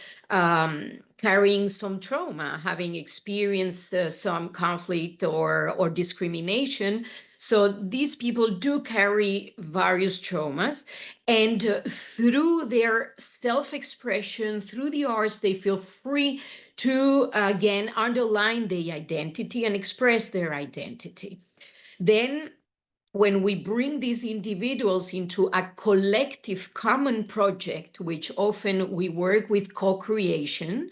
carrying some trauma, having experienced some conflict or discrimination. So these people do carry various traumas, and through their self-expression, through the arts, they feel free to, again, underline their identity and express their identity. Then when we bring these individuals into a collective common project, which often we work with co-creation,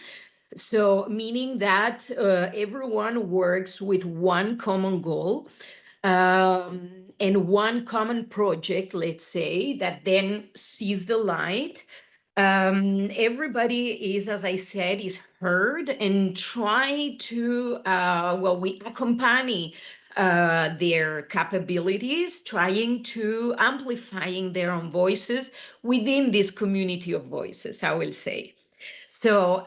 so meaning that everyone works with one common goal and one common project, let's say, that then sees the light. Everybody is, as I said, is heard and try to, we accompany their capabilities, trying to amplifying their own voices within this community of voices, I will say. So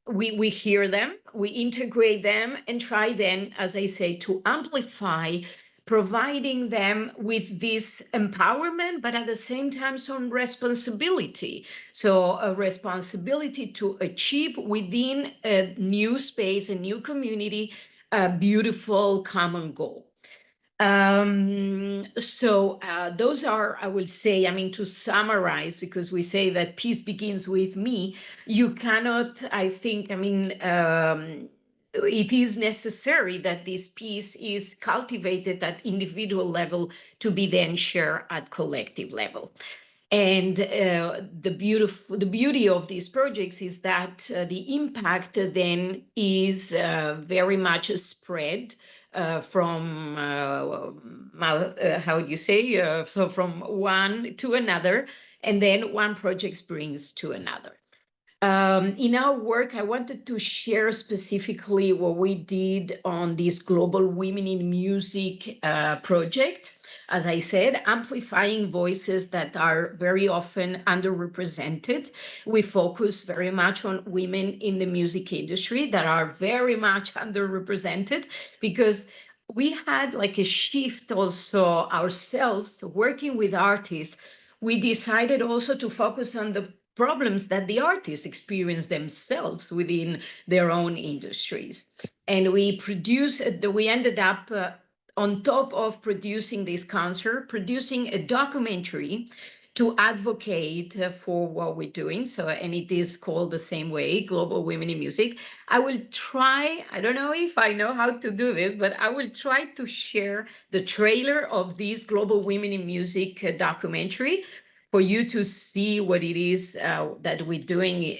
we hear them, we integrate them, and try then, as I say, to amplify, providing them with this empowerment, but at the same time some responsibility. So a responsibility to achieve within a new space, a new community, a beautiful common goal. Those are, I will say, I mean, to summarize, because we say that peace begins with me, you cannot, I think, I mean, it is necessary that this peace is cultivated at individual level to be then shared at collective level. And the beauty of these projects is that the impact then is very much spread from how do you say, so from one to another, and then one project brings to another. In our work, I wanted to share specifically what we did on this Global Women in Music project. As I said, amplifying voices that are very often underrepresented. We focus very much on women in the music industry that are very much underrepresented, because we had like a shift also ourselves working with artists. We decided also to focus on the problems that the artists experience themselves within their own industries. And we ended up on top of producing this concert, producing a documentary to advocate for what we're doing. So, and it is called the same way, Global Women in Music. I will try, I don't know if I know how to do this, but I will try to share the trailer of this Global Women in Music documentary for you to see what it is that we're doing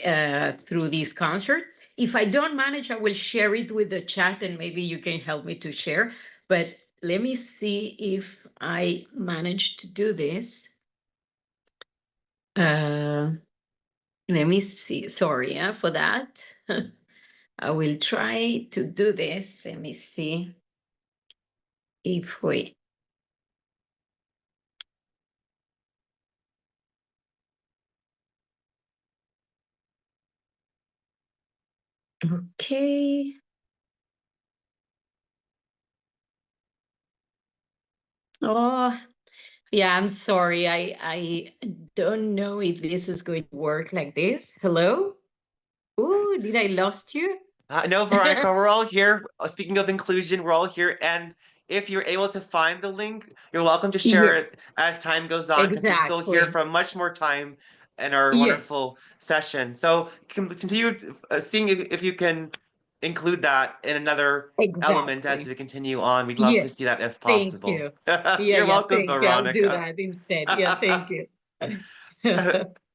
through this concert. If I don't manage, I will share it with the chat and maybe you can help me to share. But let me see if I manage to do this. Let me see. Sorry for that. I will try to do this. Let me see if we. Okay. Oh, yeah, I'm sorry. I don't know if this is going to work like this. Hello? Oh, did I lost you? No, Veronica, we're all here. Speaking of inclusion, we're all here. And if you're able to find the link, you're welcome to share Yes, it as time goes on, because we're still here exactly. for much more time in our Yes, wonderful session. So continue seeing if you can include that in another element as exactly. we continue on. We'd love to Yes, see that if thank possible. you. Yeah, You're yeah, welcome, thank you. I'll do Veronica. that instead. Yeah, thank you.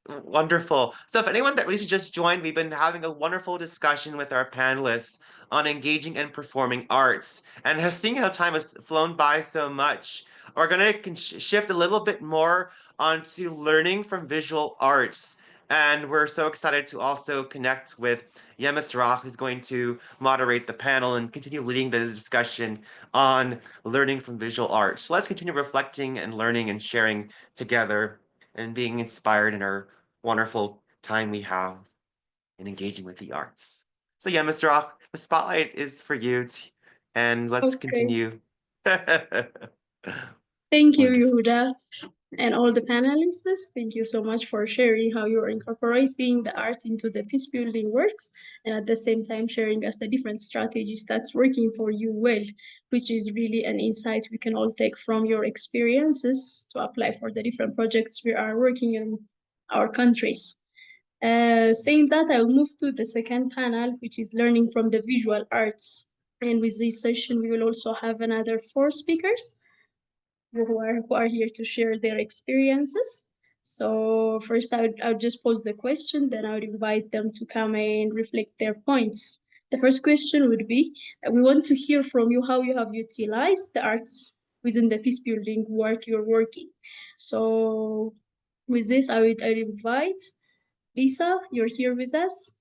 Wonderful. So if anyone that recently just joined, we've been having a wonderful discussion with our panelists on engaging and performing arts. And seeing how time has flown by so much, we're going to shift a little bit more onto learning from visual arts. And we're so excited to also connect with Yemis Rach, who's going to moderate the panel and continue leading the discussion on learning from visual arts. So let's continue reflecting and learning and sharing together and being inspired in our wonderful time we have in engaging with the arts. So yeah, Mr. Rock, the spotlight is for you, and let's Okay. continue. Thank you, Wonderful. Yehuda, and all the panelists. Thank you so much for sharing how you're incorporating the art into the peace building works, and at the same time sharing us the different strategies that's working for you well, which is really an insight we can all take from your experiences to apply for the different projects we are working in our countries. Saying that, I'll move to the second panel, which is learning from the visual arts. And with this session, we will also have another 4 speakers who are here to share their experiences. So first, I would just pose the question, then I would invite them to come and reflect their points. The first question would be, we want to hear from you how you have utilized the arts within the peace building work you're working. So with this, I'd invite Lisa, you're here with us.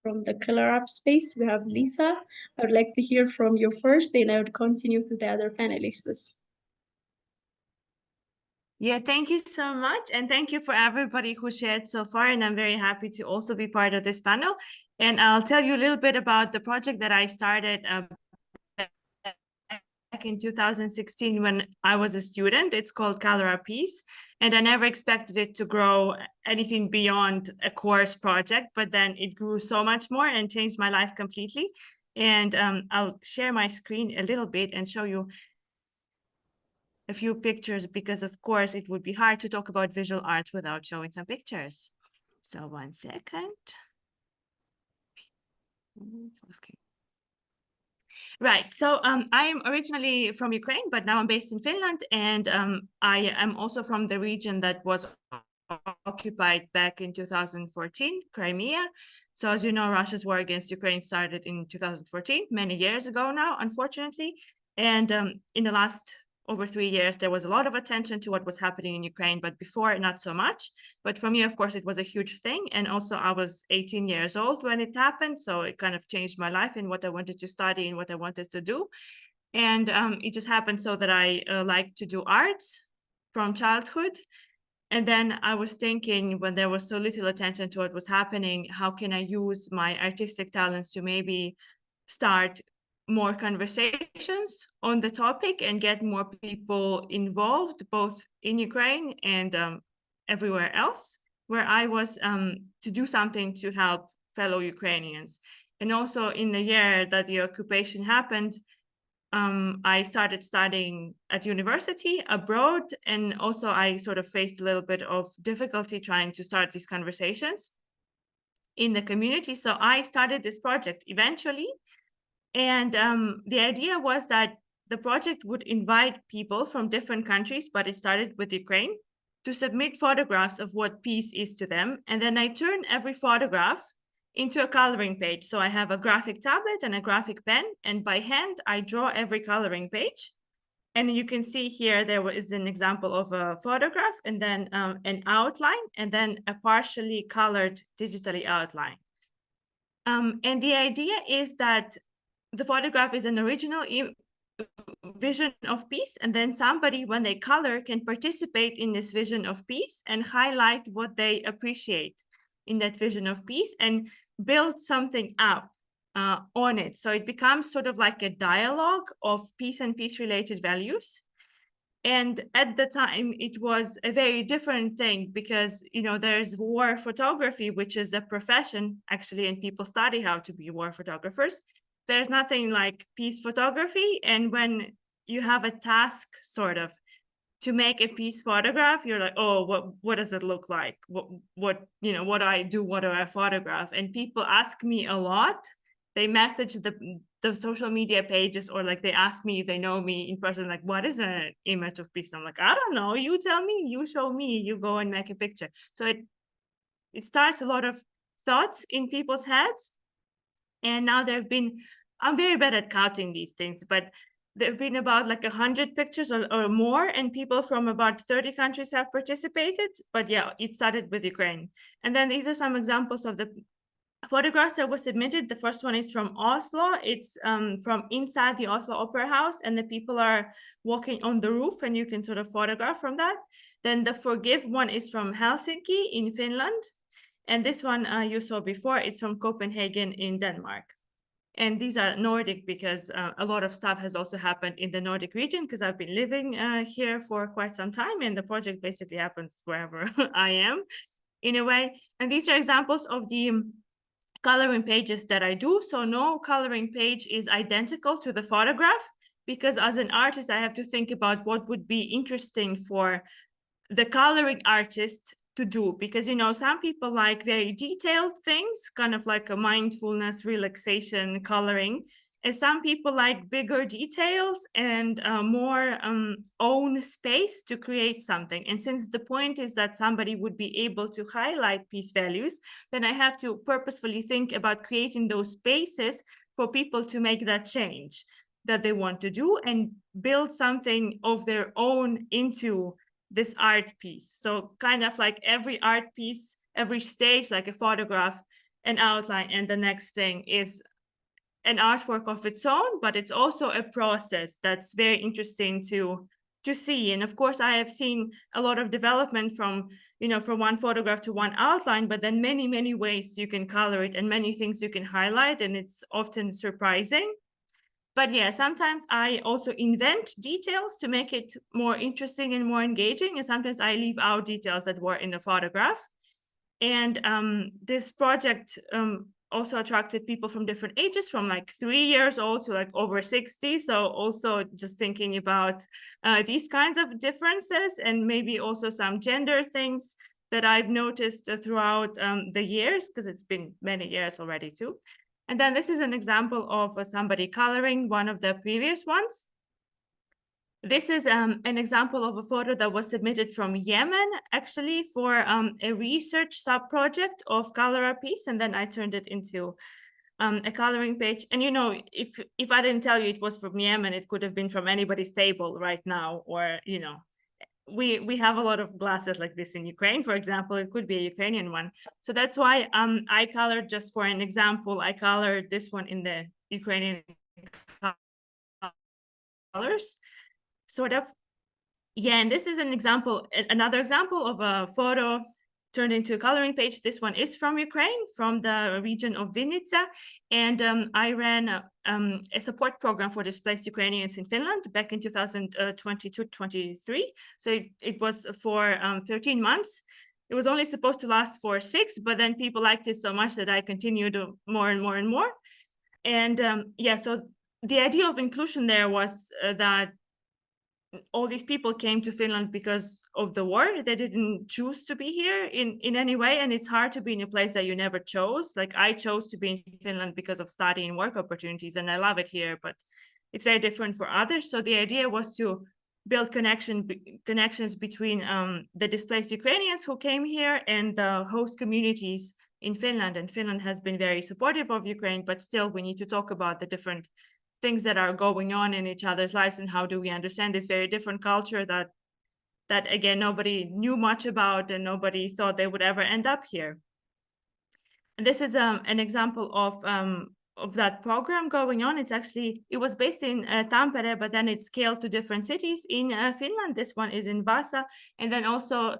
From the Color Up space, we have Lisa. I would like to hear from you first, and I would continue to the other panelists. Yeah, thank you so much. And thank you for everybody who shared so far. And I'm very happy to also be part of this panel. And I'll tell you a little bit about the project that I started back in 2016 when I was a student. It's called Color Up Peace. And I never expected it to grow anything beyond a course project, but then it grew so much more and changed my life completely. And I'll share my screen a little bit and show you a few pictures, because of course it would be hard to talk about visual arts without showing some pictures. So 1 second. Right, so I'm originally from Ukraine, but now I'm based in Finland, and I am also from the region that was occupied back in 2014, Crimea. So as you know, Russia's war against Ukraine started in 2014, many years ago now, unfortunately. And in the last over 3 years, there was a lot of attention to what was happening in Ukraine, but before, not so much. But for me, of course, it was a huge thing. And also, I was 18 years old when it happened. So it kind of changed my life and what I wanted to study and what I wanted to do. And it just happened so that I like to do arts from childhood. And then I was thinking, when there was so little attention to what was happening, how can I use my artistic talents to maybe start more conversations on the topic and get more people involved, both in Ukraine and everywhere else where I was, to do something to help fellow Ukrainians. And also in the year that the occupation happened, I started studying at university abroad, and also I sort of faced a little bit of difficulty trying to start these conversations in the community. So I started this project eventually. And the idea was that the project would invite people from different countries, but it started with Ukraine, to submit photographs of what peace is to them. And then I turn every photograph into a coloring page. So I have a graphic tablet and a graphic pen, and by hand, I draw every coloring page. And you can see here, there is an example of a photograph and then an outline and then a partially colored digitally outline. And the idea is that the photograph is an original vision of peace, and then somebody, when they color, can participate in this vision of peace and highlight what they appreciate in that vision of peace and build something up on it. So it becomes sort of like a dialogue of peace and peace-related values. And at the time, it was a very different thing because, you know, there's war photography, which is a profession, actually, and people study how to be war photographers. There's nothing like peace photography. And when you have a task sort of to make a peace photograph, you're like, oh, what does it look like? What you know, what do I do? What do I photograph? And people ask me a lot. They message the social media pages, or like they ask me if they know me in person, like, what is an image of peace? I'm like, I don't know. You tell me, you show me, you go and make a picture. So it starts a lot of thoughts in people's heads. And now there have been, I'm very bad at counting these things, but there have been about like 100 pictures or more, and people from about 30 countries have participated. But yeah, it started with Ukraine. And then these are some examples of the photographs that were submitted. The first one is from Oslo. It's from inside the Oslo Opera House, and the people are walking on the roof, and you can sort of photograph from that. Then the Forgive one is from Helsinki in Finland. And this one you saw before, it's from Copenhagen in Denmark. And these are Nordic because a lot of stuff has also happened in the Nordic region, because I've been living here for quite some time, and the project basically happens wherever I am in a way. And these are examples of the coloring pages that I do. So no coloring page is identical to the photograph, because as an artist, I have to think about what would be interesting for the coloring artist to do, because, you know, some people like very detailed things, kind of like a mindfulness, relaxation, coloring, and some people like bigger details and more own space to create something. And since the point is that somebody would be able to highlight peace values, then I have to purposefully think about creating those spaces for people to make that change that they want to do and build something of their own into this art piece. So kind of like every art piece, every stage, like a photograph, an outline, and the next thing is an artwork of its own, but it's also a process that's very interesting to see. And of course, I have seen a lot of development from, you know, from one photograph to one outline, but then many, many ways you can color it and many things you can highlight, and it's often surprising. But yeah, sometimes I also invent details to make it more interesting and more engaging. And sometimes I leave out details that were in the photograph. And this project also attracted people from different ages, from like 3 years old to like over 60. So also just thinking about these kinds of differences, and maybe also some gender things that I've noticed throughout the years, because it's been many years already too. And then this is an example of somebody coloring one of the previous ones. This is an example of a photo that was submitted from Yemen, actually, for a research sub-project of Color a Piece, and then I turned it into a coloring page. And, you know, if I didn't tell you it was from Yemen, it could have been from anybody's table right now, or, you know, we have a lot of glasses like this in Ukraine, for example. It could be a Ukrainian one. So that's why I colored, just for an example, I colored this one in the Ukrainian colors, sort of. Yeah, and this is an example, another example of a photo turned into a coloring page. This one is from Ukraine, from the region of Vinnytsia. And I ran a support program for displaced Ukrainians in Finland back in 2022-23. So it was for 13 months. It was only supposed to last for 6, but then people liked it so much that I continued more and more and more. And yeah, so the idea of inclusion there was that all these people came to Finland because of the war. They didn't choose to be here in any way. And it's hard to be in a place that you never chose. Like, I chose to be in Finland because of study and work opportunities, and I love it here, but it's very different for others. So the idea was to build connections between the displaced Ukrainians who came here and the host communities in Finland. And Finland has been very supportive of Ukraine, but still we need to talk about the different things that are going on in each other's lives, and how do we understand this very different culture that again, nobody knew much about and nobody thought they would ever end up here. And this is an example of that program going on. It was based in Tampere, but then it scaled to different cities in Finland. This one is in Vaasa, and then also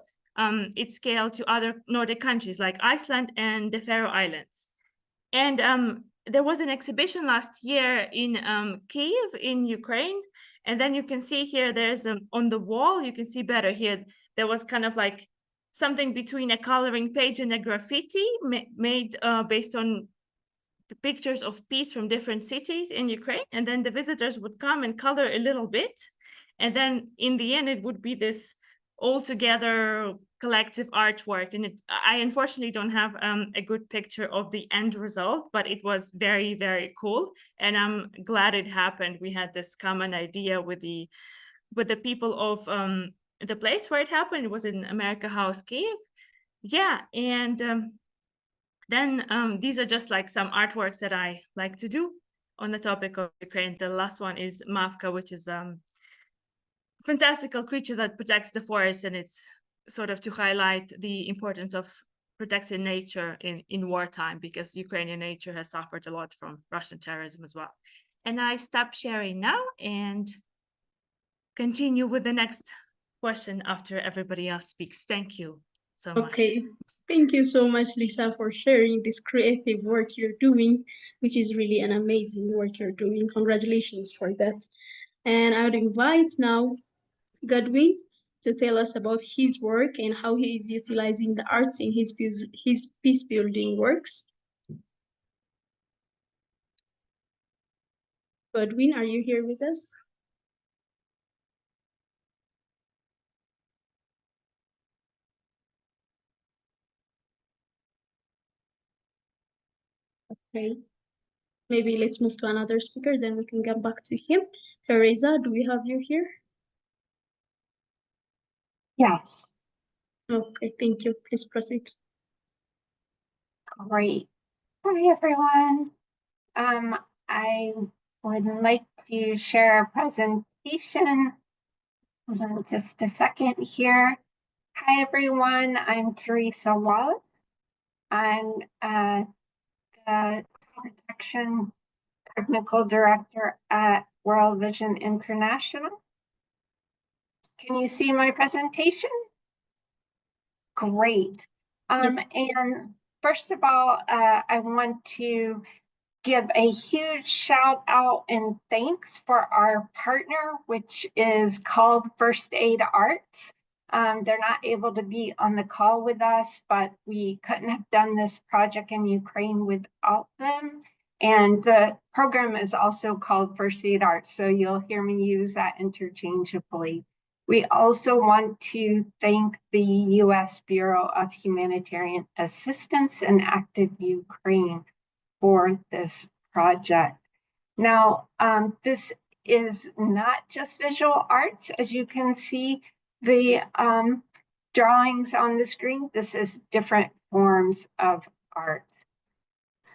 it scaled to other Nordic countries like Iceland and the Faroe Islands. And there was an exhibition last year in Kyiv in Ukraine. And then you can see here, there's on the wall, you can see better here, there was kind of like something between a coloring page and a graffiti made based on the pictures of peace from different cities in Ukraine. And then the visitors would come and color a little bit. And then in the end, it would be this all together collective artwork. And I unfortunately don't have a good picture of the end result, but it was very, very cool. And I'm glad it happened. We had this common idea with the people of the place where it happened. It was in America House Kyiv. Yeah, and then these are just like some artworks that I like to do on the topic of Ukraine. The last one is Mavka, which is fantastical creature that protects the forest, and it's sort of to highlight the importance of protecting nature in wartime, because Ukrainian nature has suffered a lot from Russian terrorism as well. And I stop sharing now and continue with the next question after everybody else speaks. Thank you so much. Okay, thank you so much, Lisa, for sharing this creative work you're doing, which is really an amazing work you're doing. Congratulations for that. And I would invite now Godwin to tell us about his work and how he is utilizing the arts in his peace building works. Godwin, are you here with us? Okay, maybe let's move to another speaker, then we can get back to him. Teresa, do we have you here? Yes. Okay, thank you. Please proceed. Great. Hi, everyone. I would like to share a presentation. Hold on just a second here. Hi, everyone. I'm Teresa Wallace. I'm the Protection Technical Director at World Vision International. Can you see my presentation? Great. Yes. And first of all, I want to give a huge shout out and thanks for our partner, which is called First Aid Arts. They're not able to be on the call with us, but we couldn't have done this project in Ukraine without them. And the program is also called First Aid Arts, so you'll hear me use that interchangeably. We also want to thank the U.S. Bureau of Humanitarian Assistance and Active Ukraine for this project. Now, this is not just visual arts. As you can see, the drawings on the screen, this is different forms of art.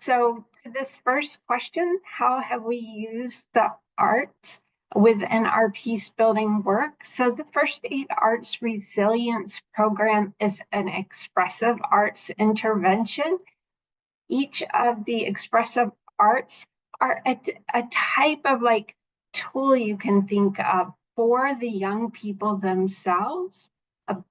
So to this first question, how have we used the arts within our peace building work? So the First Aid Arts Resilience Program is an expressive arts intervention. Each of the expressive arts are a type of like tool you can think of for the young people themselves,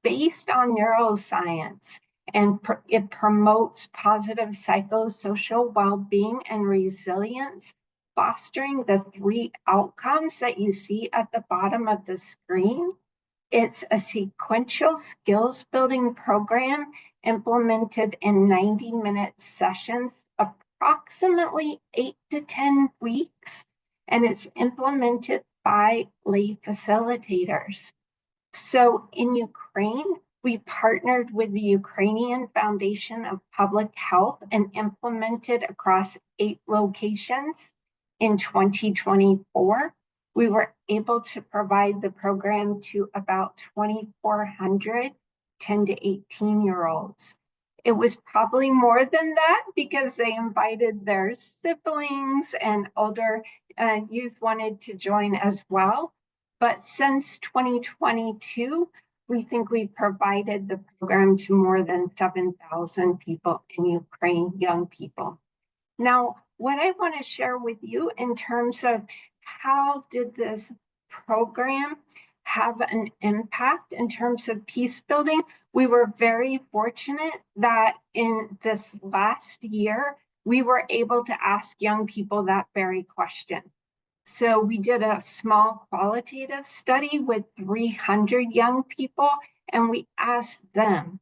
based on neuroscience, and it promotes positive psychosocial well-being and resilience, fostering the 3 outcomes that you see at the bottom of the screen. It's a sequential skills building program implemented in 90-minute sessions, approximately 8 to 10 weeks, and it's implemented by lay facilitators. So in Ukraine, we partnered with the Ukrainian Foundation of Public Health and implemented across 8 locations in 2024. We were able to provide the program to about 2,400 10 to 18-year-olds. It was probably more than that because they invited their siblings and older youth wanted to join as well. But since 2022, we think we've provided the program to more than 7,000 people in Ukraine, young people. Now, what I want to share with you in terms of how did this program have an impact in terms of peace building, we were very fortunate that in this last year, we were able to ask young people that very question. So we did a small qualitative study with 300 young people, and we asked them,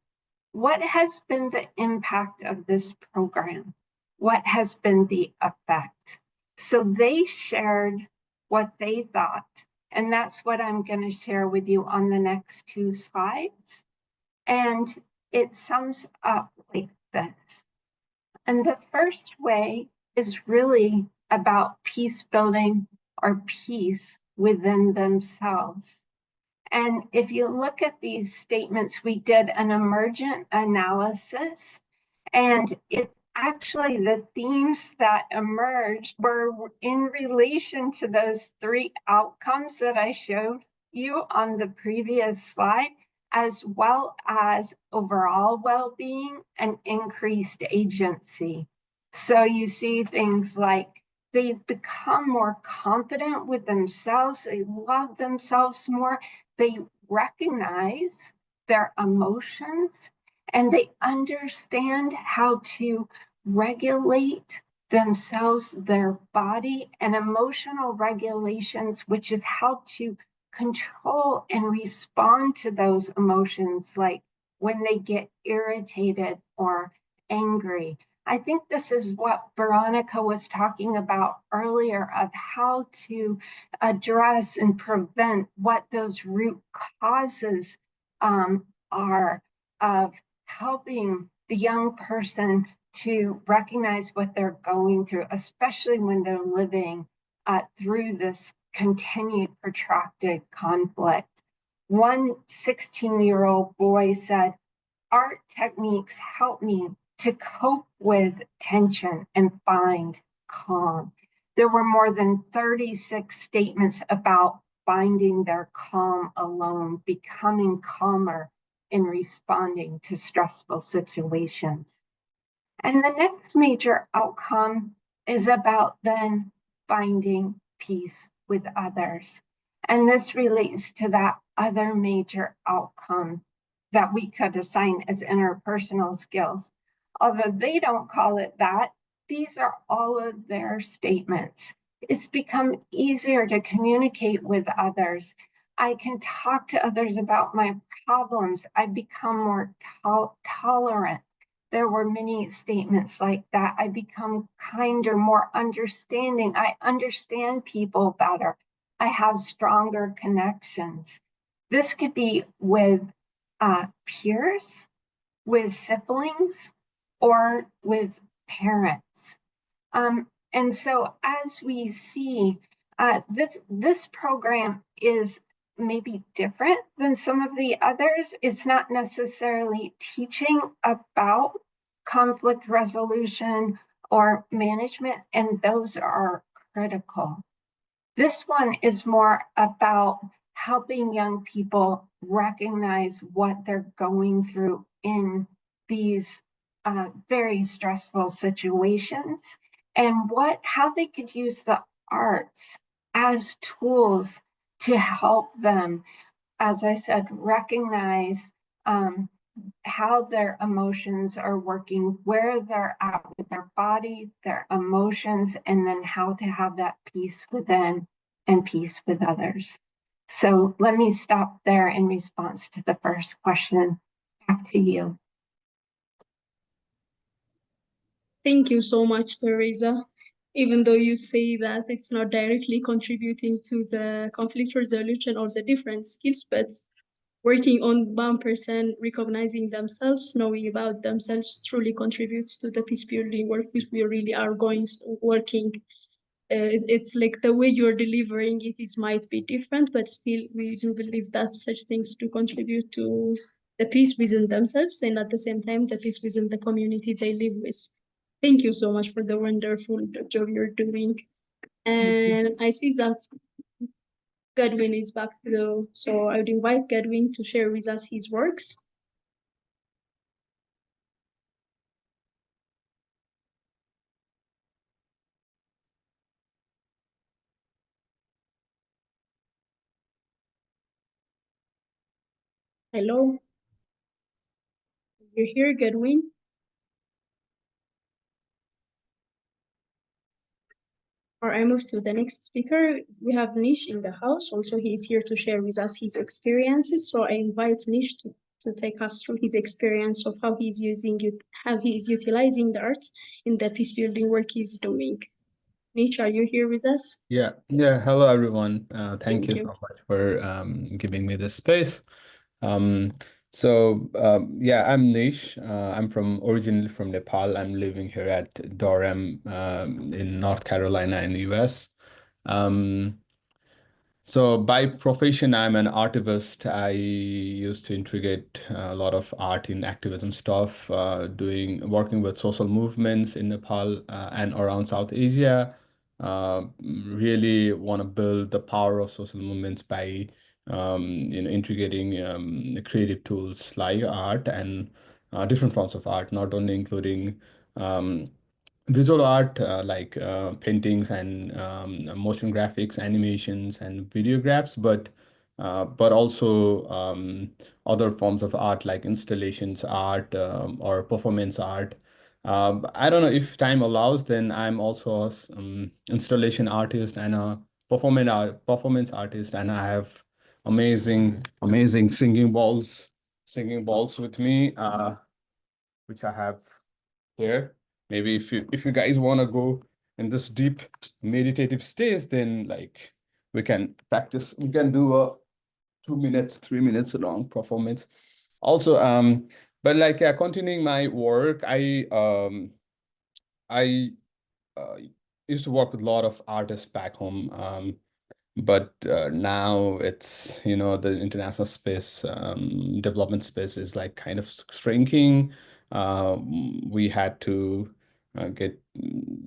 what has been the impact of this program? What has been the effect? So they shared what they thought, and that's what I'm going to share with you on the next 2 slides. And it sums up like this. And the first way is really about peace building or peace within themselves. And if you look at these statements, we did an emergent analysis, and it actually, the themes that emerged were in relation to those 3 outcomes that I showed you on the previous slide, as well as overall well-being and increased agency. So you see things like they've become more confident with themselves, they love themselves more, they recognize their emotions, and they understand how to regulate themselves, their body, and emotional regulations, which is how to control and respond to those emotions, like when they get irritated or angry. I think this is what Veronica was talking about earlier of how to address and prevent what those root causes are of helping the young person to recognize what they're going through, especially when they're living through this continued protracted conflict. One 16-year-old boy said, art techniques help me to cope with tension and find calm. There were more than 36 statements about finding their calm alone, becoming calmer in responding to stressful situations. And the next major outcome is about then finding peace with others. And this relates to that other major outcome that we could assign as interpersonal skills. Although they don't call it that, these are all of their statements. It's become easier to communicate with others. I can talk to others about my problems. I become more tolerant. There were many statements like that. I become kinder, more understanding. I understand people better. I have stronger connections. This could be with peers, with siblings, or with parents. And so as we see, this program is maybe different than some of the others. It's not necessarily teaching about conflict resolution or management, and those are critical. This one is more about helping young people recognize what they're going through in these very stressful situations, and how they could use the arts as tools to help them, as I said, recognize how their emotions are working, where they're at with their body, their emotions, and then how to have that peace within and peace with others. So let me stop there in response to the first question. Back to you. Thank you so much, Teresa. Even though you say that it's not directly contributing to the conflict resolution or the different skills, but working on 1%, recognizing themselves, knowing about themselves truly contributes to the peace building work which we really are working. It's like the way you're delivering it might be different, but still we do believe that such things do contribute to the peace within themselves, and at the same time, the peace within the community they live with. Thank you so much for the wonderful job you're doing. And I see that Godwin is back though, so I would invite Godwin to share with us his works. Hello. You're here, Godwin? Or I move to the next speaker. We have Nish in the house. Also, he is here to share with us his experiences. So I invite Nish to take us through his experience of how he's how he is utilizing the art in the peace building work he's doing. Nish, are you here with us? Yeah. Hello, everyone. Thank you you. so much for giving me this space. I'm Nish. I'm originally from Nepal. I'm living here at Durham, in North Carolina in the US. So by profession, I'm an artivist. I used to integrate a lot of art in activism stuff, working with social movements in Nepal and around South Asia. Really want to build the power of social movements by integrating creative tools like art and different forms of art, not only including visual art like paintings and motion graphics, animations, and videographs, but also other forms of art like installations art or performance art. I don't know if time allows, then I'm also an installation artist and a performance artist, and I have amazing singing balls with me, which I have here. Maybe if you guys want to go in this deep meditative stage, then like we can practice. We can do a 2 minutes, 3 minutes long performance. Also, but like continuing my work, I used to work with a lot of artists back home. But now it's, the international space, development space is like kind of shrinking. We had to get,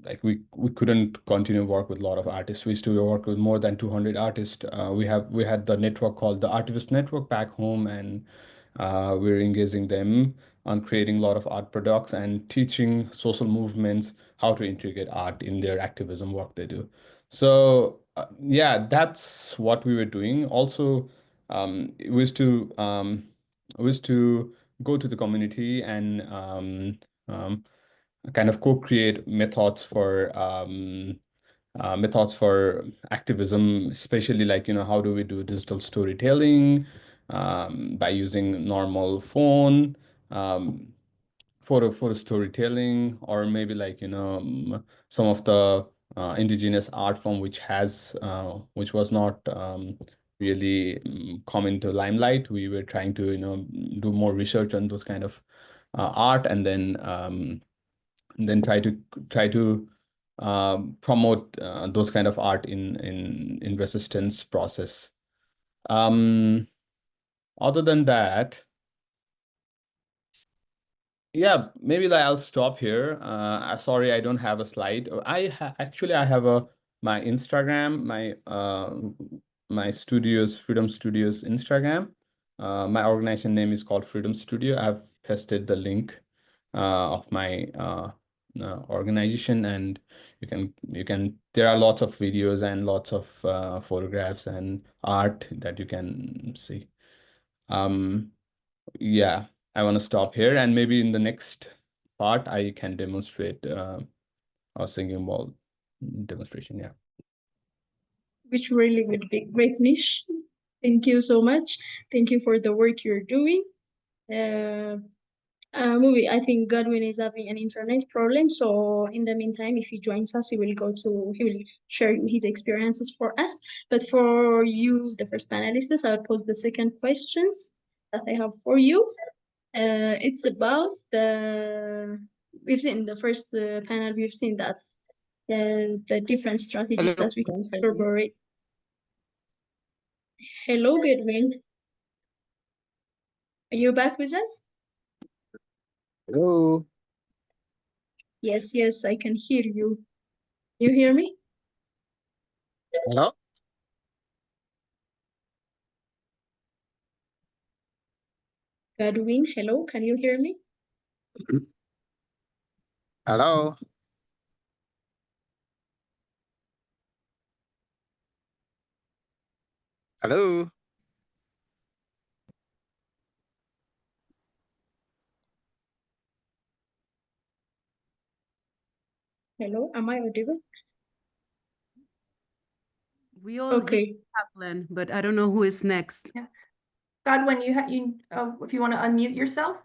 like, we couldn't continue work with a lot of artists. We used to work with more than 200 artists. We had the network called the Artivist Network back home, and we're engaging them on creating a lot of art products and teaching social movements how to integrate art in their activism work they do. So that's what we were doing. Also, it was to go to the community and kind of co-create methods for activism, especially like, how do we do digital storytelling by using normal phone, photo storytelling, or maybe like, some of the indigenous art form which was not really come into limelight. We were trying to, do more research on those kind of art, and then try to promote those kind of art in resistance process. Other than that, yeah, maybe like I'll stop here. Sorry, I don't have a slide. Actually I have my Instagram, my studios, Freedom Studios Instagram. My organization name is called Freedom Studio. I've pasted the link of my organization, and there are lots of videos and lots of photographs and art that you can see. Yeah, I want to stop here, and maybe in the next part I can demonstrate our singing ball demonstration. Yeah. Which really would be great, Nish. Thank you so much. Thank you for the work you're doing. Movie, I think Godwin is having an internet problem, so in the meantime, if he joins us, he will share his experiences for us. But for you, the first panelists, I'll pose the second questions that I have for you. It's about we've seen in the first panel, we've seen that the different strategies that we can corroborate. Hello, Godwin. Are you back with us? Hello. Yes, yes, I can hear you. You hear me? Hello. Godwin, hello, can you hear me? Hello. Hello. Hello, am I audible? We all Okay. hear Kaplan, but I don't know who is next. Yeah. Godwin, if you want to unmute yourself.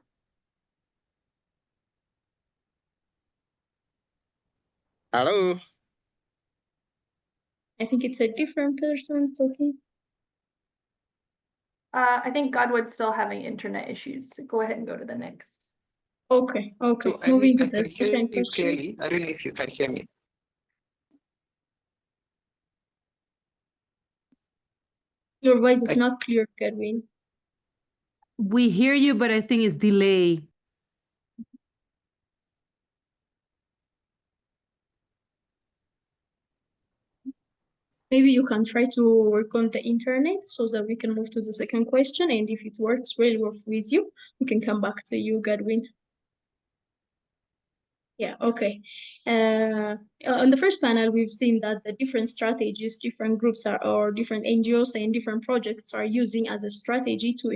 Hello. I think it's a different person talking. I think Godwin's still having internet issues. So go ahead and go to the next. Okay, okay. So Moving to I the can hear second you question. clearly. I don't know if you can hear me. Your voice is not clear, Godwin. We hear you, but I think it's delay. Maybe you can try to work on the internet so that we can move to the second question. And if it works really well with you, we can come back to you, Godwin. Yeah, okay. On the first panel, we've seen that the different strategies, different groups or different NGOs and different projects are using as a strategy to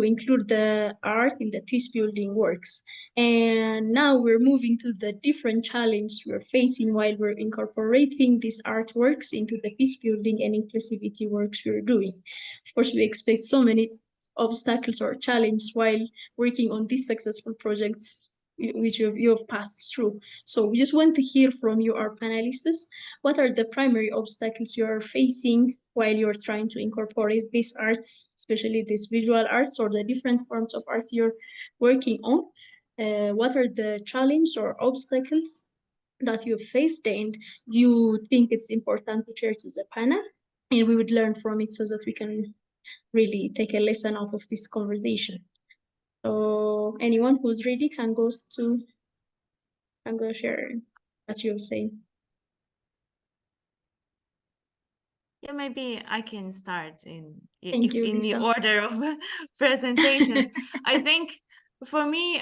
include the art in the peace building works. And now we're moving to the different challenge we're facing while we're incorporating these artworks into the peace building and inclusivity works we're doing. Of course, we expect so many obstacles or challenges while working on these successful projects which you have passed through. So we just want to hear from you, our panelists. What are the primary obstacles you are facing while you're trying to incorporate these arts, especially these visual arts or the different forms of art you're working on? What are the challenges or obstacles that you faced and you think it's important to share to the panel? And we would learn from it so that we can really take a lesson out of this conversation. So anyone who's ready can go share what you've saying. Yeah, maybe I can start in Thank you, in the Lisa. order of presentations. I think for me,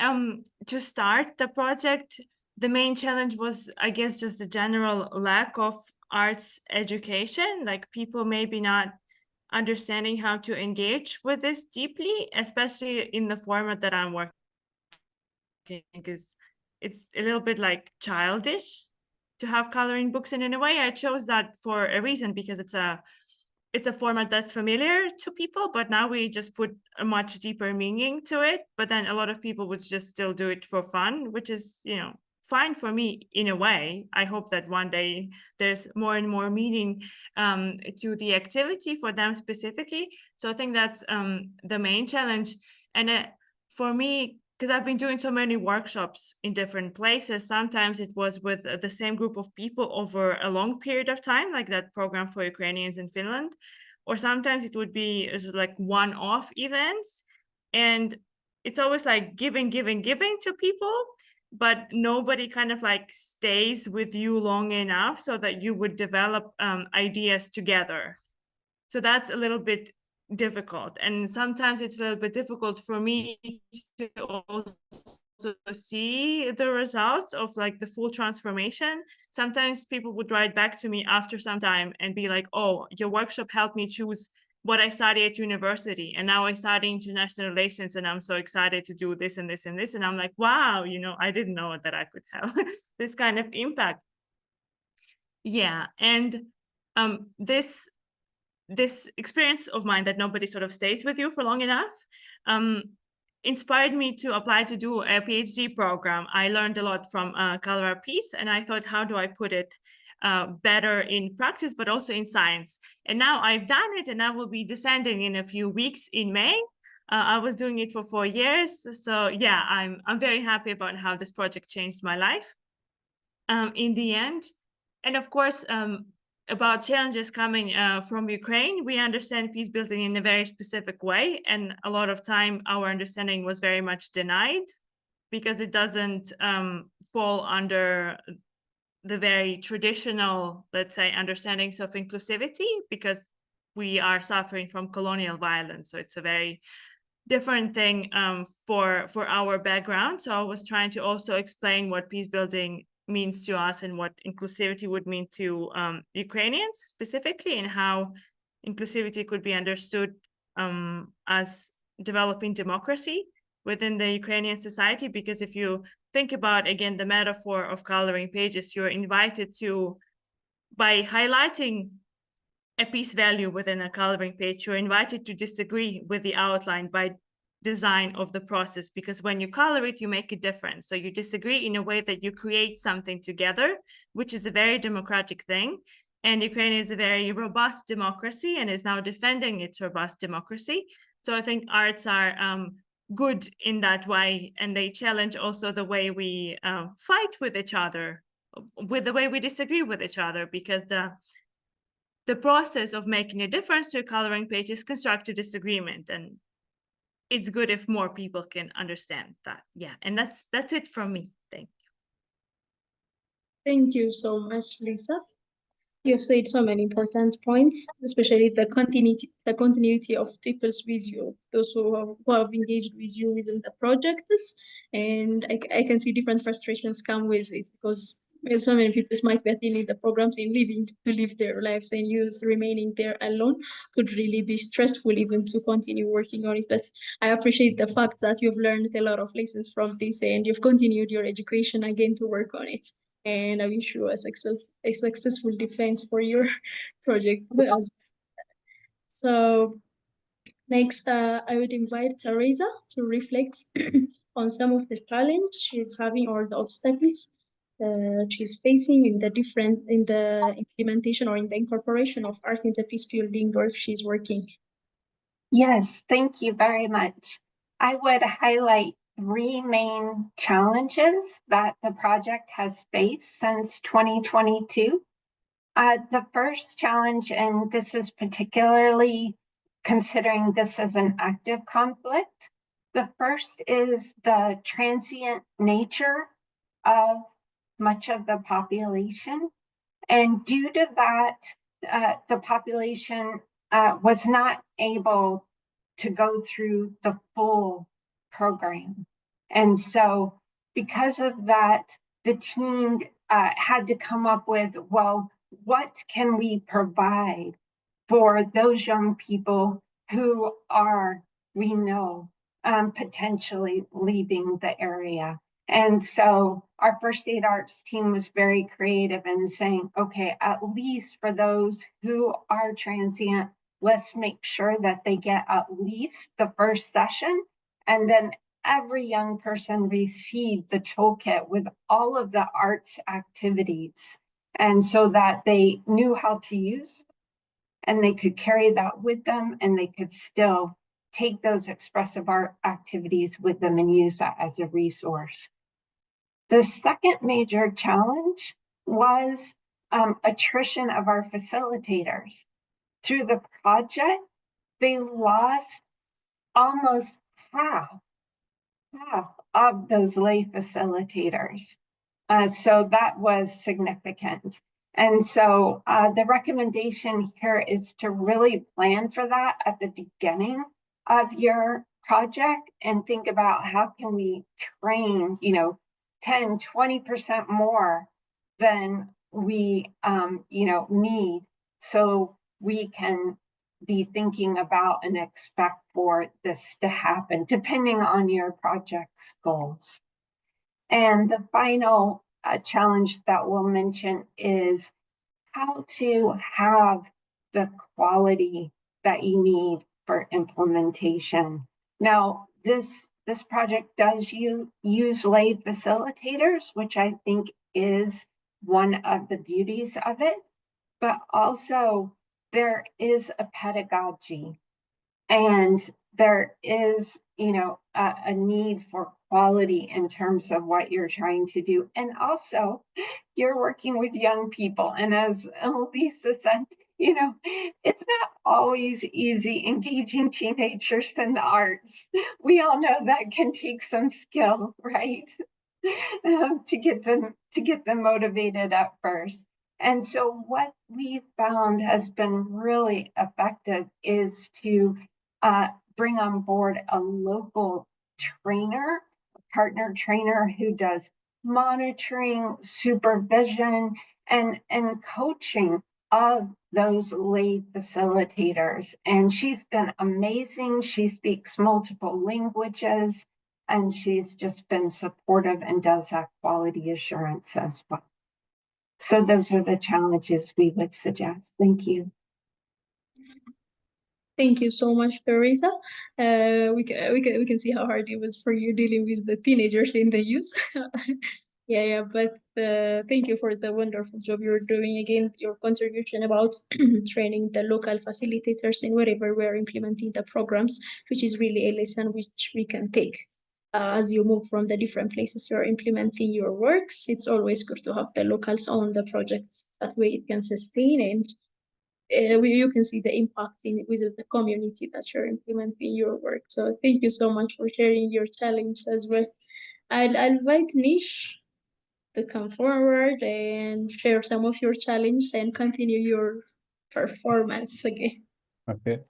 to start the project, the main challenge was, I guess, just the general lack of arts education, like people maybe not understanding how to engage with this deeply, especially in the format that I'm working, because it's a little bit like childish to have coloring books, and in a way I chose that for a reason, because it's a format that's familiar to people, but now we just put a much deeper meaning to it. But then a lot of people would just still do it for fun, which is, you know, fine for me in a way. I hope that one day there's more and more meaning to the activity for them specifically. So I think that's the main challenge. And for me, because I've been doing so many workshops in different places, sometimes it was with the same group of people over a long period of time, like that program for Ukrainians in Finland, or sometimes it would be like one-off events. And it's always like giving to people, but nobody kind of like stays with you long enough so that you would develop ideas together. So that's a little bit difficult. And sometimes it's a little bit difficult for me to also see the results of like the full transformation. Sometimes people would write back to me after some time and be like, oh, your workshop helped me choose what I studied at university, and now I study international relations, and I'm so excited to do this and this and this. And I'm like, wow, you know, I didn't know that I could have this kind of impact. Yeah, and this experience of mine that nobody sort of stays with you for long enough inspired me to apply to do a PhD program. I learned a lot from Color Peace, and I thought, how do I put it better in practice, but also in science? And now I've done it, and I will be defending in a few weeks in May. I was doing it for 4 years. So yeah, I'm very happy about how this project changed my life in the end. And of course, about challenges coming from Ukraine, we understand peace building in a very specific way. And a lot of time our understanding was very much denied because it doesn't fall under the very traditional, let's say, understandings of inclusivity, because we are suffering from colonial violence. So it's a very different thing for our background. So I was trying to also explain what peace building means to us and what inclusivity would mean to Ukrainians specifically, and how inclusivity could be understood as developing democracy within the Ukrainian society. Because if you think about, again, the metaphor of coloring pages, you're invited to, by highlighting a piece value within a coloring page, you're invited to disagree with the outline by design of the process, because when you color it, you make a difference. So you disagree in a way that you create something together, which is a very democratic thing. And Ukraine is a very robust democracy and is now defending its robust democracy. So I think arts are good in that way, and they challenge also the way we fight with each other, with the way we disagree with each other, because the process of making a difference to a coloring page is constructive disagreement, and it's good if more people can understand that. Yeah, and that's it from me. Thank you. Thank you so much, Lisa. You've said so many important points, especially the continuity of people's with you, those who have engaged with you within the projects. And I can see different frustrations come with it, because so many people might be attending the programs and living to live their lives, and you remaining there alone could really be stressful even to continue working on it. But I appreciate the fact that you've learned a lot of lessons from this and you've continued your education again to work on it. And I wish you a successful defense for your project as well. So next, I would invite Teresa to reflect on some of the challenges she's having or the obstacles she's facing in the implementation or in the incorporation of art in the peace building work she's working. Yes, thank you very much. I would highlight 3 main challenges that the project has faced since 2022. The first challenge, and this is particularly considering this as an active conflict, the first is the transient nature of much of the population. And due to that, the population was not able to go through the full program. And so because of that, the team had to come up with, well, what can we provide for those young people who are, we know, potentially leaving the area? And so our First Aid Arts team was very creative in saying, okay, at least for those who are transient, let's make sure that they get at least the first session. And then every young person received the toolkit with all of the arts activities. And so that they knew how to use, and they could carry that with them, and they could still take those expressive art activities with them and use that as a resource. The second major challenge was attrition of our facilitators. Through the project, they lost almost half of those lay facilitators. So that was significant. And so the recommendation here is to really plan for that at the beginning of your project and think about how can we train, 10, 20% more than we, need, so we can be thinking about and expect for this to happen, depending on your project's goals. And the final challenge that we'll mention is how to have the quality that you need for implementation. Now, this project does use lay facilitators, which I think is one of the beauties of it, but also there is a pedagogy, and there is, a need for quality in terms of what you're trying to do. And also, you're working with young people. And as Lisa said, you know, it's not always easy engaging teenagers in the arts. We all know that can take some skill, right? to get them motivated at first. And so what we found has been really effective is to bring on board a local trainer, a partner trainer who does monitoring, supervision, and coaching of those lay facilitators. And she's been amazing. She speaks multiple languages, and she's just been supportive and does that quality assurance as well. So those are the challenges we would suggest. Thank you. Thank you so much, Teresa. We can see how hard it was for you dealing with the teenagers in the youth. Yeah, but thank you for the wonderful job you're doing. Again, your contribution about training the local facilitators and wherever we're implementing the programs, which is really a lesson which we can take. As you move from the different places you're implementing your works, it's always good to have the locals on the projects. That way it can sustain, and you can see the impact within the community that you're implementing your work. So thank you so much for sharing your challenge as well. I'll invite Nish to come forward and share some of your challenges and continue your performance again. Okay.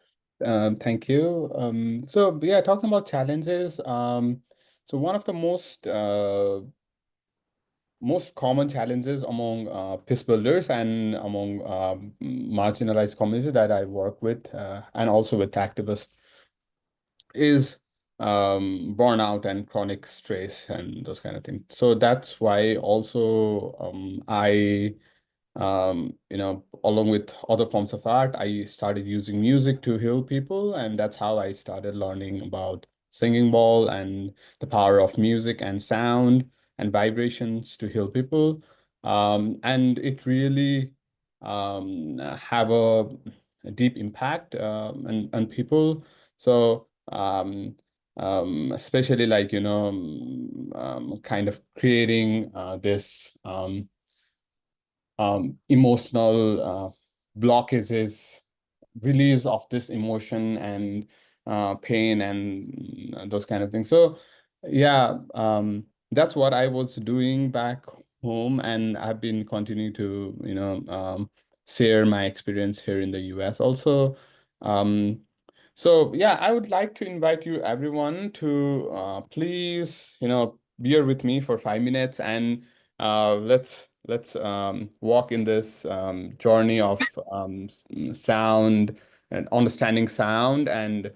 Thank you. So yeah, talking about challenges, so one of the most common challenges among peace builders and among marginalized communities that I work with and also with activists is burnout and chronic stress and those kind of things. So that's why also I along with other forms of art, I started using music to heal people, and that's how I started learning about singing bowl and the power of music and sound and vibrations to heal people. And it really have a deep impact on people. So especially like, kind of creating this emotional blockages, release of this emotion and pain and those kind of things. So yeah, that's what I was doing back home, and I've been continuing to share my experience here in the US also. So yeah, I would like to invite you everyone to please bear with me for 5 minutes, and let's walk in this journey of sound and understanding sound, and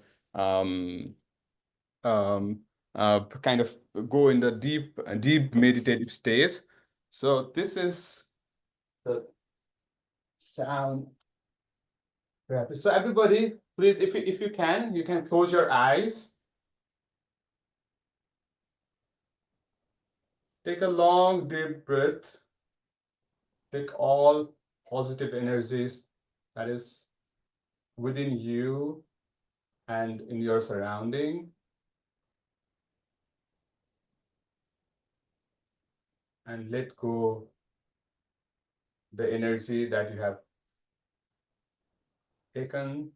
kind of go in the deep meditative state. So this is the sound therapy. So everybody, please, if you can, you can close your eyes. Take a long deep breath. Take all positive energies that is within you and in your surrounding, and let go the energy that you have taken.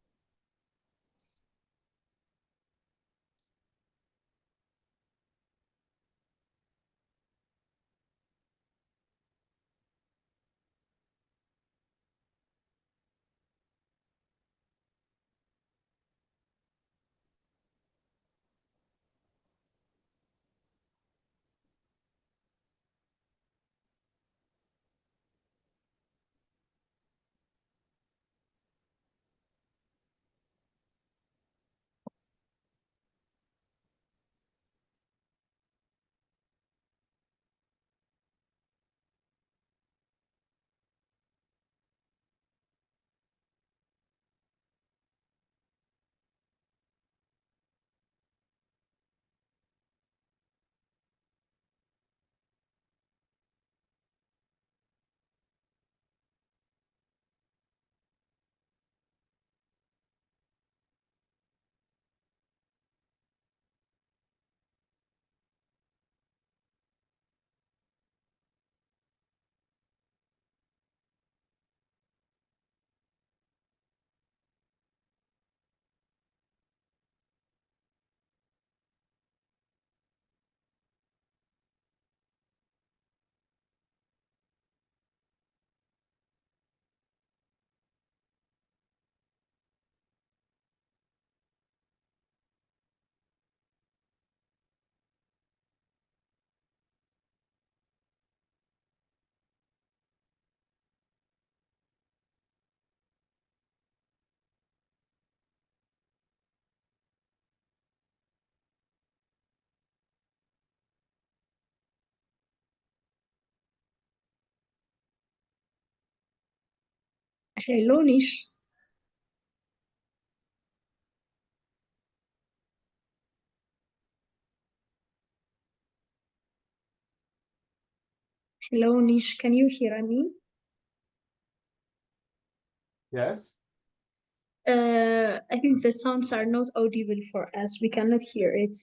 Hello, Nish. Hello, Nish. Can you hear me? Yes. I think the sounds are not audible for us. We cannot hear it.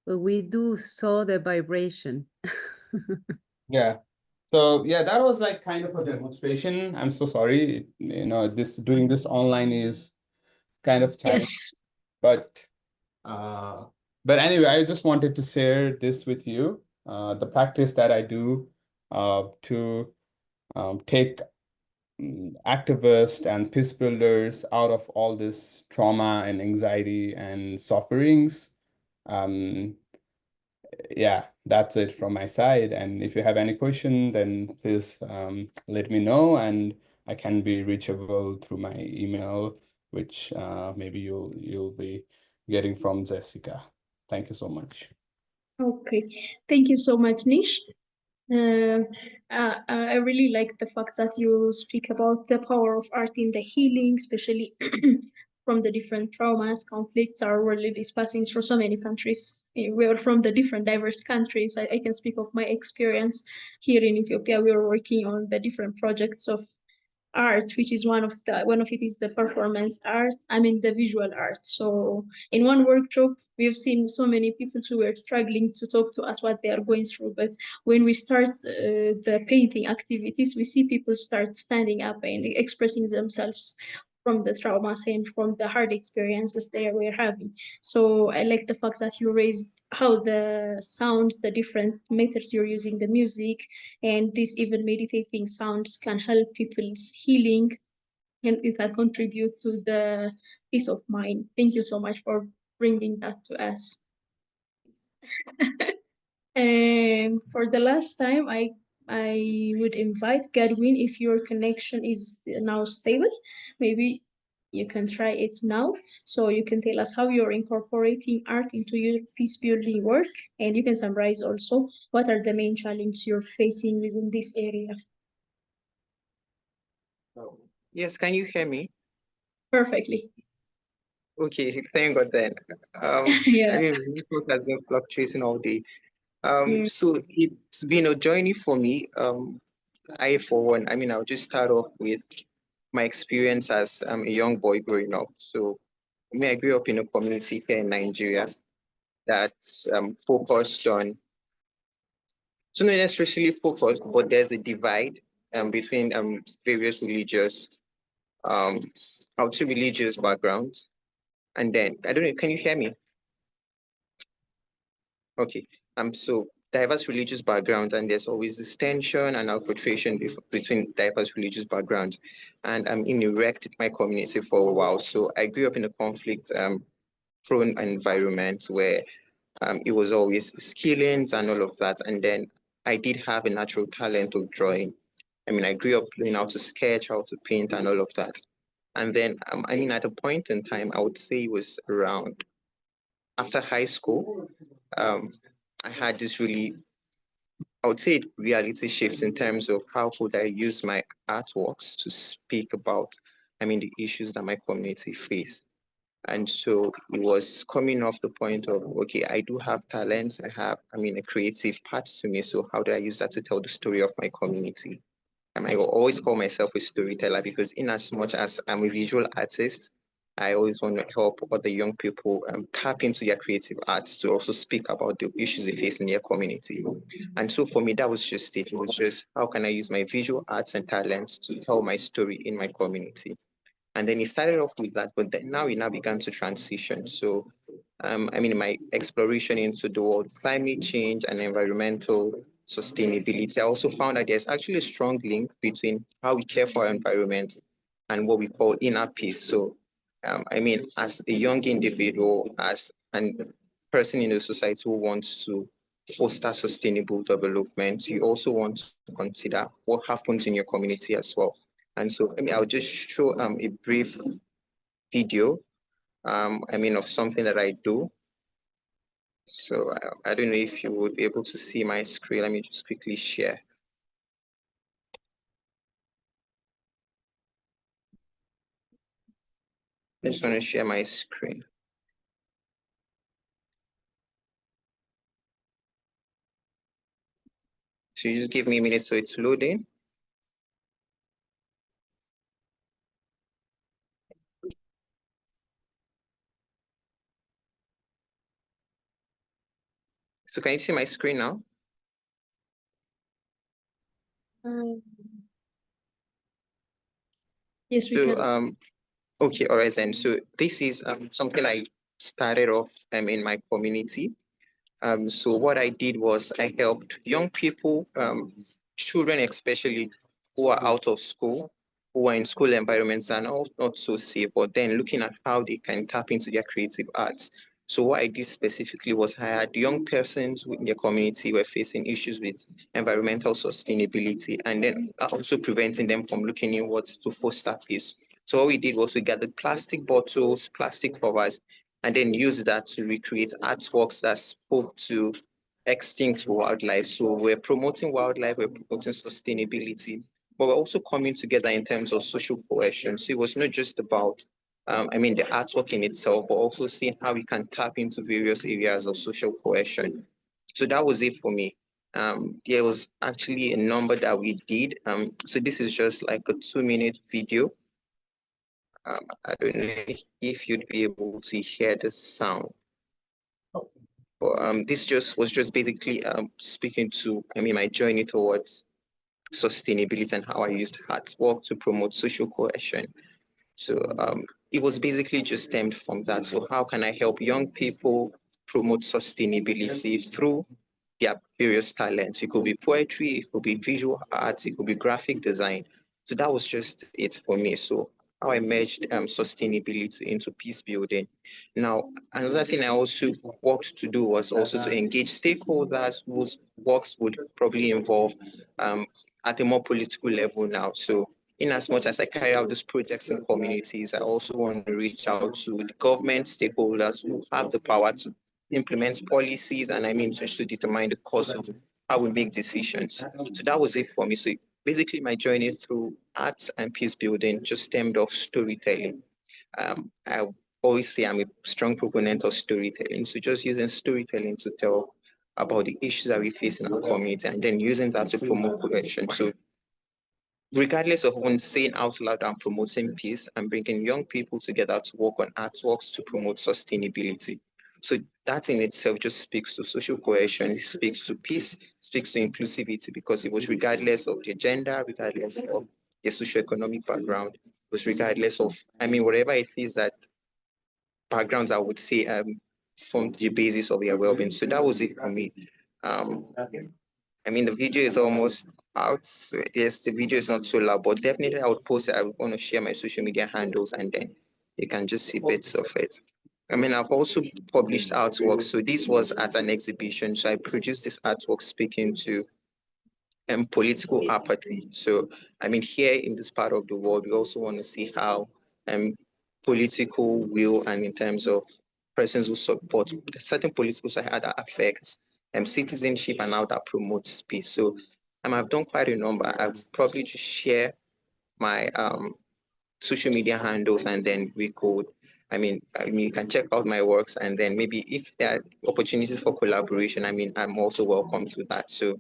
But we do saw the vibration. Yeah. So yeah, that was like kind of a demonstration. I'm so sorry. You know, doing this online is kind of challenging. Yes. But anyway, I just wanted to share this with you. The practice that I do to take activists and peace builders out of all this trauma and anxiety and sufferings. Yeah, that's it from my side. And if you have any question, then please let me know, and I can be reachable through my email, which maybe you'll be getting from Jessica. Thank you so much. Okay. Thank you so much, Nish. I really like the fact that you speak about the power of art in the healing, especially from the different traumas, conflicts our world is passing through so many countries. We are from the different diverse countries. I can speak of my experience here in Ethiopia. We are working on the different projects of art, which is one of it is the performance art. I mean the visual art. So in one workshop, we've seen so many people who were struggling to talk to us what they are going through. But when we start the painting activities, we see people start standing up and expressing themselves from the traumas and from the hard experiences they were having. So I like the fact that you raised how the sounds, the different methods you're using, the music, and these even meditating sounds can help people's healing, and it can contribute to the peace of mind. Thank you so much for bringing that to us. And for the last time, I would invite Gadwin, if your connection is now stable, maybe you can try it now. So you can tell us how you're incorporating art into your peace building work, and you can summarize also what are the main challenges you're facing within this area. Yes, can you hear me? Perfectly. Okay, thank God then. Yeah. I mean, network has been fluctuating all day. Mm. So it's been a journey for me. For one, I mean, I'll just start off with my experience as a young boy growing up. So, I mean, I grew up in a community here in Nigeria that's focused on, so not necessarily focused, but there's a divide between various religious, I would say religious backgrounds. And then, I don't know, can you hear me? Okay. So diverse religious backgrounds, and there's always this tension and arbitration between diverse religious backgrounds. And I'm in my community for a while. So I grew up in a conflict prone environment where it was always killings and all of that. And then I did have a natural talent of drawing. I mean, I grew up learning how to sketch, how to paint, and all of that. And then, I mean, at a point in time, I would say it was around after high school, I had this really, I would say, reality shift in terms of how could I use my artworks to speak about, I mean, the issues that my community face. And so it was coming off the point of, okay, I do have talents. I have, I mean, a creative part to me. So how do I use that to tell the story of my community? And I will always call myself a storyteller because in as much as I'm a visual artist, I always want to help other young people tap into their creative arts to also speak about the issues they face in their community. And so for me, that was just it. It was just, how can I use my visual arts and talents to tell my story in my community? And then it started off with that, but then now it now began to transition. So, I mean, my exploration into the world, climate change and environmental sustainability, I also found that there's actually a strong link between how we care for our environment and what we call inner peace. So, I mean, as a young individual, as a person in a society who wants to foster sustainable development, you also want to consider what happens in your community as well. And so, I mean, I'll just show a brief video, I mean, of something that I do. So I don't know if you would be able to see my screen. Let me just quickly share. I just want to share my screen. So you just give me a minute so it's loading. So can you see my screen now? Yes, we So can. okay, all right then. So this is something I started off in my community. So what I did was I helped young people, children especially, who are out of school, who are in school environments and not so safe, but then looking at how they can tap into their creative arts. So what I did specifically was I had young persons in the community who were facing issues with environmental sustainability, and then also preventing them from looking inwards to foster peace. So what we did was we gathered plastic bottles, plastic covers, and then use that to recreate artworks that spoke to extinct wildlife. So we're promoting wildlife, we're promoting sustainability, but we're also coming together in terms of social cohesion. So it was not just about, the artwork in itself, but also seeing how we can tap into various areas of social cohesion. So that was it for me. There was actually a number that we did. So this is just like a 2-minute video. I don't know if you'd be able to hear the sound. But this was just basically speaking to, my journey towards sustainability and how I used artwork to promote social cohesion. So it was basically just stemmed from that. So how can I help young people promote sustainability through their various talents? It could be poetry, it could be visual arts, it could be graphic design. So that was just it for me. So how I merged sustainability into peace building. Now, another thing I also worked to do was also to engage stakeholders whose works would probably involve at a more political level now. So in as much as I carry out these projects in communities, I also want to reach out to the government stakeholders who have the power to implement policies and just to determine the course of how we make decisions. So that was it for me. So basically my journey through arts and peace building just stemmed off storytelling. I always say I'm a strong proponent of storytelling. So just using storytelling to tell about the issues that we face in our community and then using that to promote cohesion. So regardless of when saying out loud and promoting peace and bringing young people together to work on artworks to promote sustainability. So that in itself just speaks to social cohesion, speaks to peace, speaks to inclusivity, because it was regardless of their gender, regardless of their socioeconomic background, it was regardless of, whatever it is that backgrounds I would say formed the basis of their well-being. So that was it for me. The video is almost out. So yes, the video is not so loud, but definitely I would post it. I would want to share my social media handles and then you can just see bits of it. I've also published artwork. So this was at an exhibition. So I produced this artwork speaking to political apathy. So, here in this part of the world, we also want to see how political will and in terms of persons who support certain political side how that affects citizenship and how that promotes peace. So I've done quite a number. I would probably just share my social media handles and then we could you can check out my works and then maybe if there are opportunities for collaboration, I'm also welcome to that. So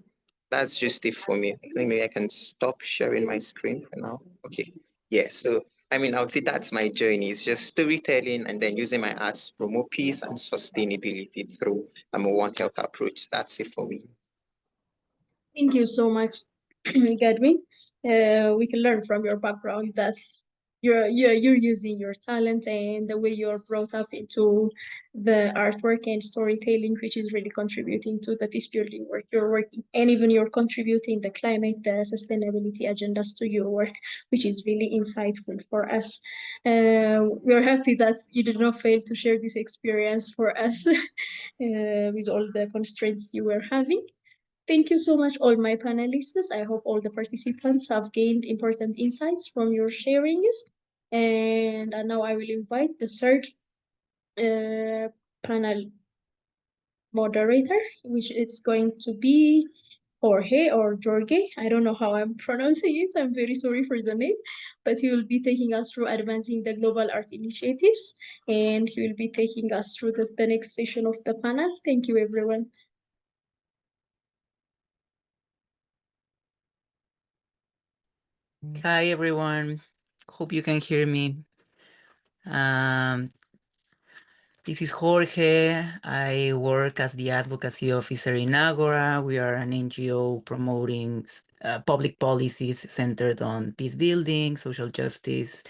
that's just it for me. I think maybe I can stop sharing my screen for now. Okay. Yeah. So I would say that's my journey. It's just storytelling and then using my arts to promote peace and sustainability through a One Health approach. That's it for me. Thank you so much, Gadwin. We can learn from your background that you're using your talent and the way you're brought up into the artwork and storytelling, which is really contributing to the peace building work you're working, and even you're contributing the climate, the sustainability agendas to your work, which is really insightful for us. We're happy that you did not fail to share this experience for us with all the constraints you were having. Thank you so much, all my panelists. I hope all the participants have gained important insights from your sharings. And now I will invite the third panel moderator, which it's going to be Jorge or Jorge. I don't know how I'm pronouncing it. I'm very sorry for the name, but he will be taking us through advancing the global art initiatives, and he will be taking us through the next session of the panel. Thank you, everyone. Hi, everyone. Hope you can hear me. This is Jorge. I work as the advocacy officer in Agora. We are an NGO promoting public policies centered on peace building, social justice,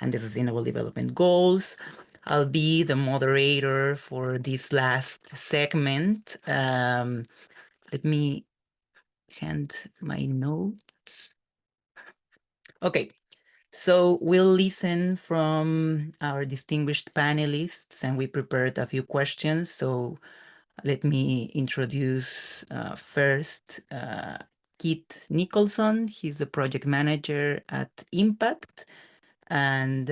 and the sustainable development goals. I'll be the moderator for this last segment. Let me hand my notes. Okay. So we'll listen from our distinguished panelists, and we prepared a few questions. So let me introduce first Keith Nicholson. He's the project manager at Impact. And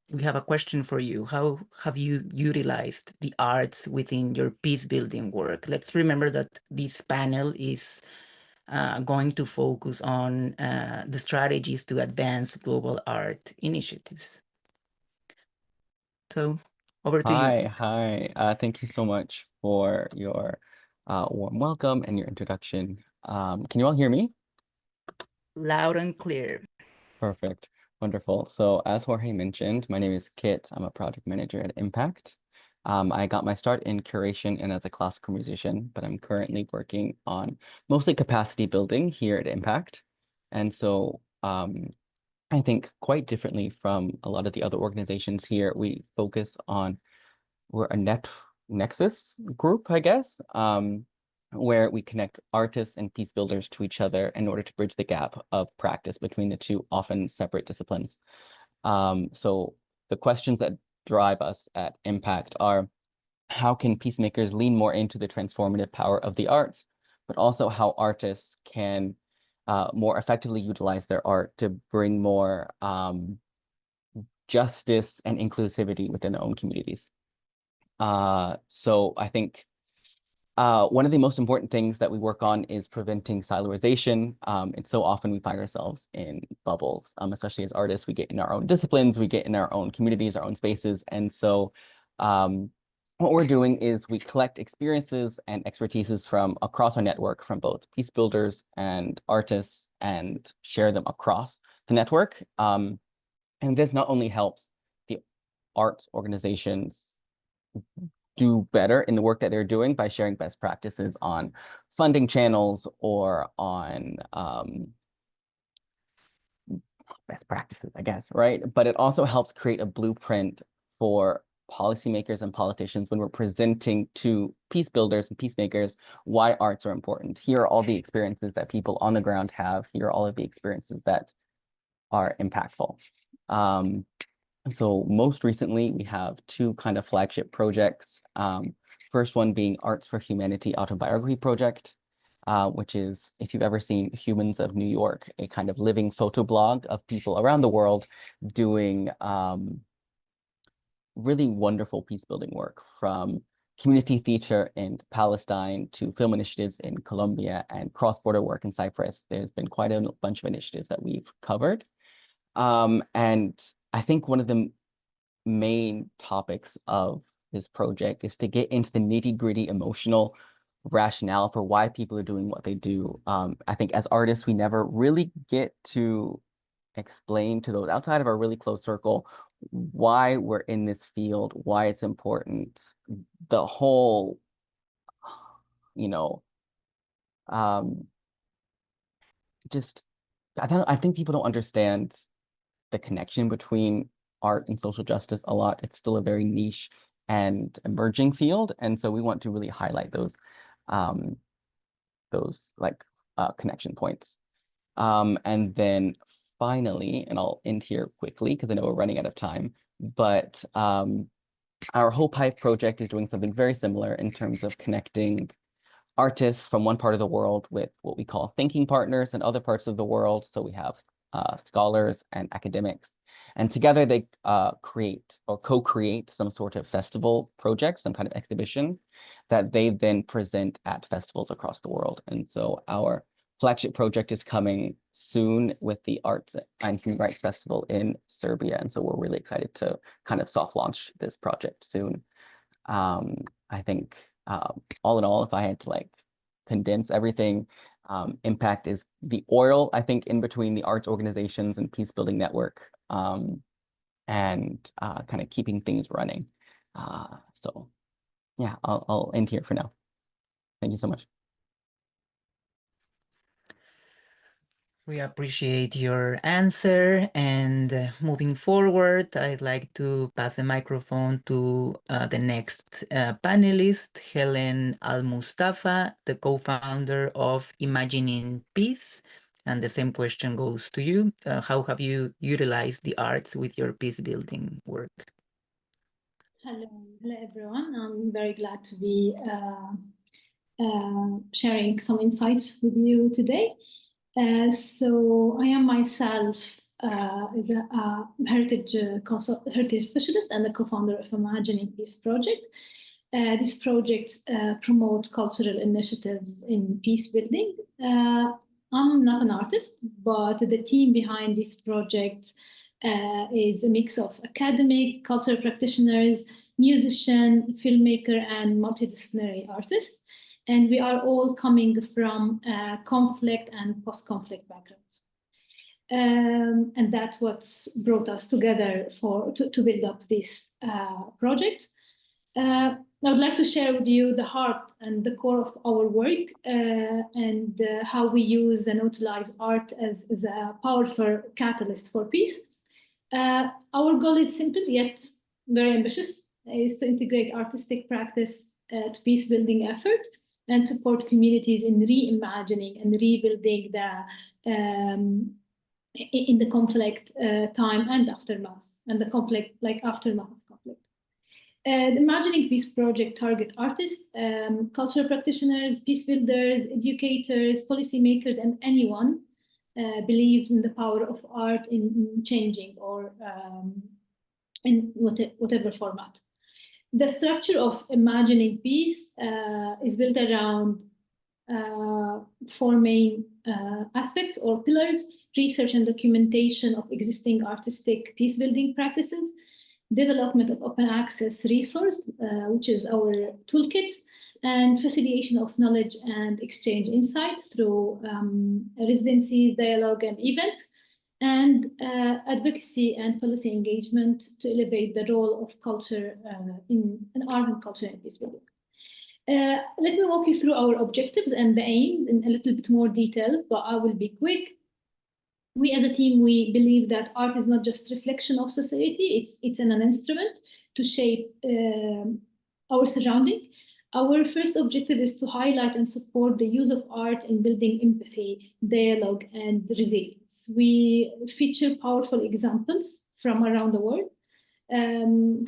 we have a question for you. How have you utilized the arts within your peace building work? Let's remember that this panel is going to focus on the strategies to advance global art initiatives. So over to you. Hi. Thank you so much for your warm welcome and your introduction. Can you all hear me? Loud and clear. Perfect. Wonderful. So as Jorge mentioned, my name is Kit. I'm a project manager at Impact. I got my start in curation and as a classical musician, but I'm currently working on mostly capacity building here at Impact. And so I think quite differently from a lot of the other organizations here, we focus on, we're a nexus group, I guess, where we connect artists and peace builders to each other in order to bridge the gap of practice between the two often separate disciplines. So the questions that drive us at Impact are, how can peacemakers lean more into the transformative power of the arts, but also how artists can more effectively utilize their art to bring more justice and inclusivity within their own communities. So I think one of the most important things that we work on is preventing siloization. And so often we find ourselves in bubbles, especially as artists. We get in our own disciplines, we get in our own communities, our own spaces. And so what we're doing is we collect experiences and expertises from across our network, from both peace builders and artists, and share them across the network. And this not only helps the arts organizations do better in the work that they're doing by sharing best practices on funding channels or on best practices, I guess, right? But it also helps create a blueprint for policymakers and politicians when we're presenting to peace builders and peacemakers why arts are important. Here are all the experiences that people on the ground have. Here are all of the experiences that are impactful. So most recently, we have two kind of flagship projects. First one being Arts for Humanity Autobiography Project, which is, if you've ever seen Humans of New York, a kind of living photo blog of people around the world doing really wonderful peace building work, from community theater in Palestine to film initiatives in Colombia and cross-border work in Cyprus. There's been quite a bunch of initiatives that we've covered. And I think one of the main topics of this project is to get into the nitty-gritty emotional rationale for why people are doing what they do. I think as artists, we never really get to explain to those outside of our really close circle why we're in this field, why it's important, the whole, I think people don't understand the connection between art and social justice a lot. It's still a very niche and emerging field. And so we want to really highlight those connection points. And then finally, and I'll end here quickly because I know we're running out of time, but our Hope Hive project is doing something very similar in terms of connecting artists from one part of the world with what we call thinking partners in other parts of the world. So we have scholars and academics, And together they create or co-create some sort of festival project, some kind of exhibition that they then present at festivals across the world. And so our flagship project is coming soon with the Arts and Human Rights Festival in Serbia. And so we're really excited to kind of soft launch this project soon. I think all in all, if I had to like condense everything, Impact is the oil, I think, in between the arts organizations and Peacebuilding Network, and kind of keeping things running. So yeah, I'll end here for now. Thank you so much. We appreciate your answer, and moving forward, I'd like to pass the microphone to the next panelist, Helen Al-Mustafa, the co-founder of Imagining Peace. And the same question goes to you. How have you utilized the arts with your peace building work? Hello everyone. I'm very glad to be sharing some insights with you today. So I am myself as a heritage specialist and the co-founder of Imagining Peace project. This project promotes cultural initiatives in peace building. I'm not an artist, but the team behind this project is a mix of academic, cultural practitioners, musician, filmmaker, and multidisciplinary artists. And we are all coming from conflict and post-conflict backgrounds. And that's what's brought us together to build up this project. I would like to share with you the heart and the core of our work and how we use and utilize art as a powerful catalyst for peace. Our goal is simple yet very ambitious, is to integrate artistic practice to peace building effort and support communities in reimagining and rebuilding in the conflict time and aftermath, and the conflict, like aftermath of conflict. The Imagining Peace project target artists, cultural practitioners, peace builders, educators, policymakers, and anyone believes in the power of art in changing or in whatever format. The structure of Imagining Peace is built around 4 main aspects or pillars: research and documentation of existing artistic peace building practices, development of open access resource, which is our toolkit, and facilitation of knowledge and exchange insight through residencies, dialogue, and events, and advocacy and policy engagement to elevate the role of culture in art and culture in peace building. Let me walk you through our objectives and the aims in a little bit more detail, but I will be quick. We as a team, we believe that art is not just reflection of society, it's an instrument to shape our surrounding. Our first objective is to highlight and support the use of art in building empathy, dialogue, and resilience. We feature powerful examples from around the world.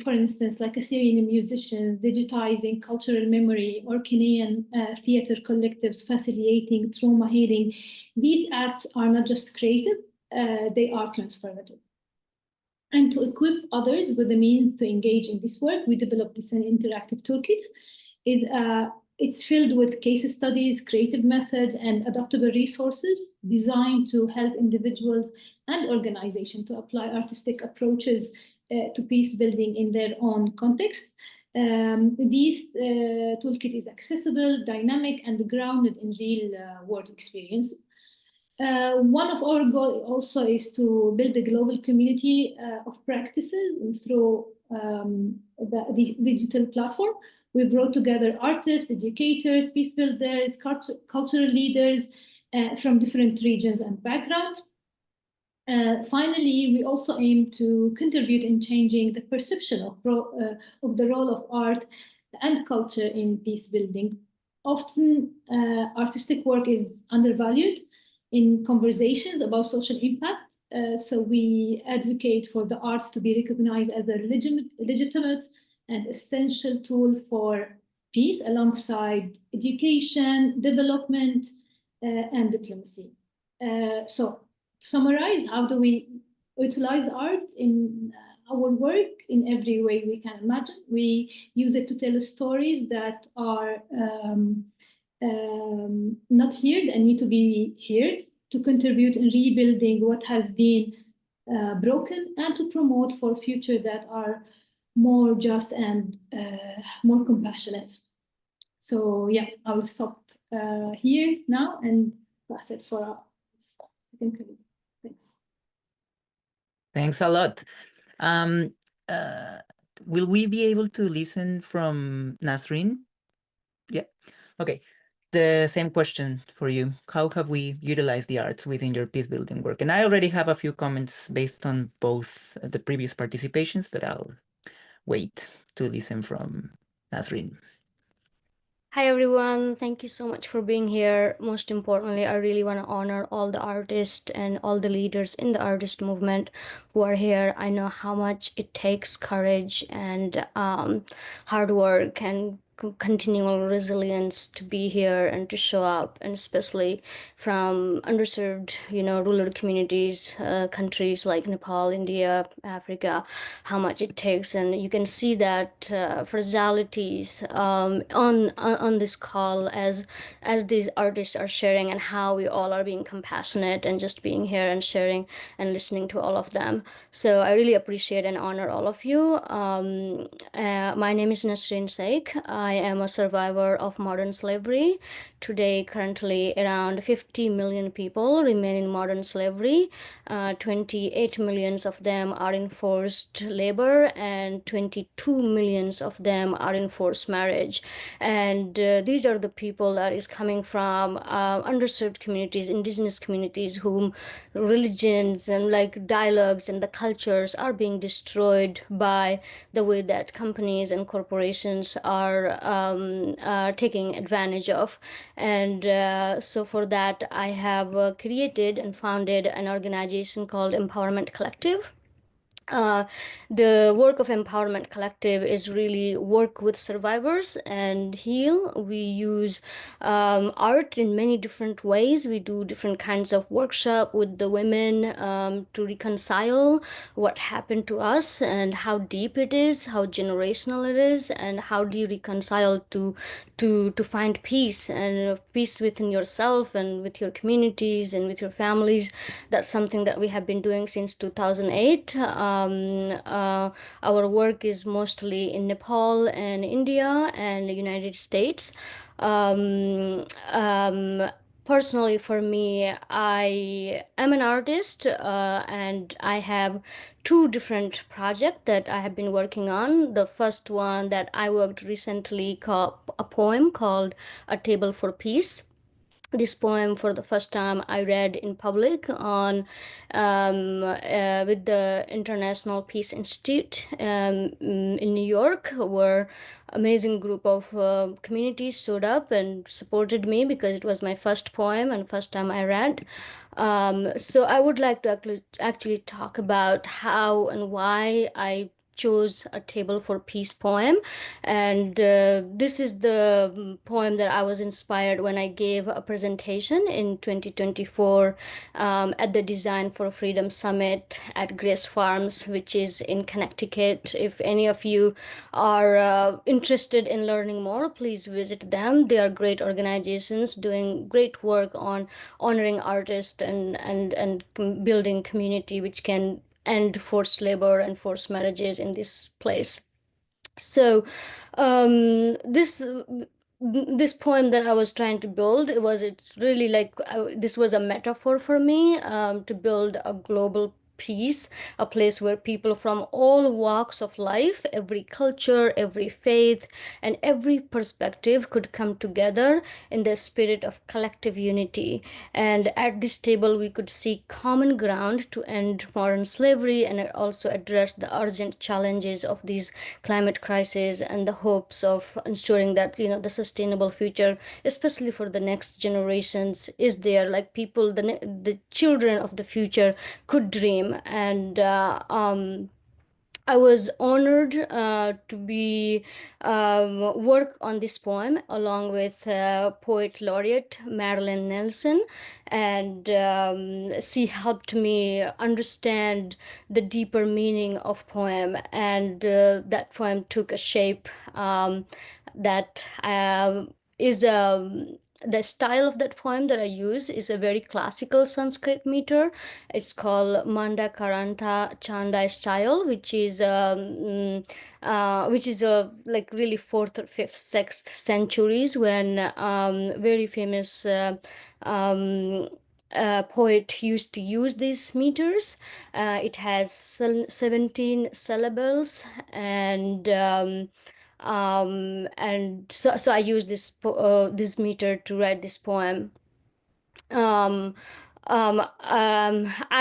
For instance, like Assyrian musicians digitizing cultural memory, or Kenyan theater collectives facilitating trauma healing. These acts are not just creative, they are transformative. And to equip others with the means to engage in this work, we developed this interactive toolkit. It's filled with case studies, creative methods, and adaptable resources designed to help individuals and organizations to apply artistic approaches to peace building in their own context. This toolkit is accessible, dynamic, and grounded in real world experience. One of our goals also is to build a global community of practices through the digital platform. We brought together artists, educators, peace builders, cultural leaders from different regions and backgrounds. Finally, we also aim to contribute in changing the perception of the role of art and culture in peace building. Often, artistic work is undervalued in conversations about social impact. So we advocate for the arts to be recognized as a legitimate and essential tool for peace alongside education, development, and diplomacy. So to summarize, how do we utilize art in our work in every way we can imagine. We use it to tell stories that are not heard and need to be heard, to contribute in rebuilding what has been broken, and to promote for future that are more just and more compassionate. So yeah, I will stop here now and pass it for our second colleague. Thanks. Thanks a lot. Will we be able to listen from Nasrin? Yeah. Okay. The same question for you. How have we utilized the arts within your peace building work? And I already have a few comments based on both the previous participations, but I'll wait to listen from Nasrin. Hi everyone, thank you so much for being here. Most importantly, I really want to honor all the artists and all the leaders in the artist movement who are here. I know how much it takes courage and hard work and continual resilience to be here and to show up, and especially from underserved, rural communities, countries like Nepal, India, Africa, how much it takes. And you can see that fragilities on this call as these artists are sharing, and how we all are being compassionate and just being here and sharing and listening to all of them. So I really appreciate and honor all of you. My name is Nasrin Sheikh. I am a survivor of modern slavery. Today, currently, around 50 million people remain in modern slavery. 28 millions of them are in forced labor, and 22 millions of them are in forced marriage. And these are the people that is coming from underserved communities, indigenous communities, whom religions and like dialogues and the cultures are being destroyed by the way that companies and corporations are taking advantage of. And so for that, I have created and founded an organization called Empowerment Collective. The work of Empowerment Collective is really work with survivors and heal. We use art in many different ways. We do different kinds of workshop with the women to reconcile what happened to us and how deep it is, how generational it is, and how do you reconcile to find peace, and peace within yourself and with your communities and with your families. That's something that we have been doing since 2008. Our work is mostly in Nepal and India and the United States. Personally, for me, I am an artist and I have two different projects that I have been working on. The first one that I worked recently called a poem called A Table for Peace. This poem, for the first time, I read in public on with the International Peace Institute in New York, where amazing group of communities showed up and supported me because it was my first poem and first time I read. So I would like to actually talk about how and why I chose A Table for Peace poem. And this is the poem that I was inspired when I gave a presentation in 2024 at the Design for Freedom Summit at Grace Farms, which is in Connecticut. If any of you are interested in learning more, please visit them. They are great organizations doing great work on honoring artists and building community which can end forced labor and forced marriages in this place. So this poem that I was trying to build, it's really like this was a metaphor for me to build a global peace, a place where people from all walks of life, every culture, every faith, and every perspective could come together in the spirit of collective unity. And at this table, we could seek common ground to end modern slavery and also address the urgent challenges of these climate crisis and the hopes of ensuring that, the sustainable future, especially for the next generations, is there. Like people, the children of the future could dream. And I was honored to be work on this poem along with poet laureate Marilyn Nelson, and she helped me understand the deeper meaning of poem, and that poem took a shape that is the style of that poem that I use is a very classical Sanskrit meter. It's called Manda Karanta Chanda style, which is a like really 4th or 5th, 6th centuries when very famous poet used to use these meters. It has 17 syllables, and so I use this meter to write this poem. I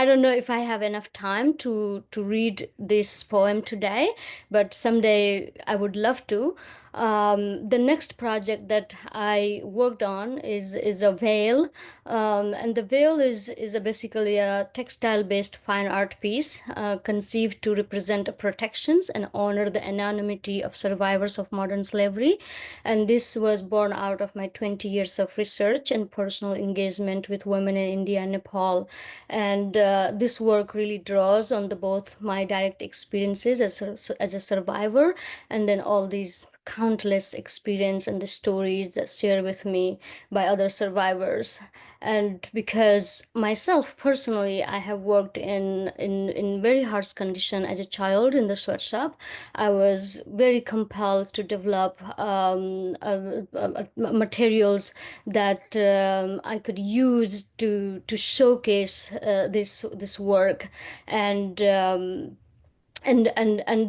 don't know if I have enough time to read this poem today, but someday I would love to. The next project that I worked on is a veil, and the veil is basically a textile-based fine art piece conceived to represent protections and honor the anonymity of survivors of modern slavery. And this was born out of my 20 years of research and personal engagement with women in India and Nepal. And this work really draws on both my direct experiences as a survivor, and then all these countless experience and the stories that share with me by other survivors. And because myself personally, I have worked in very harsh condition as a child in the sweatshop, I was very compelled to develop materials that I could use to showcase this work. And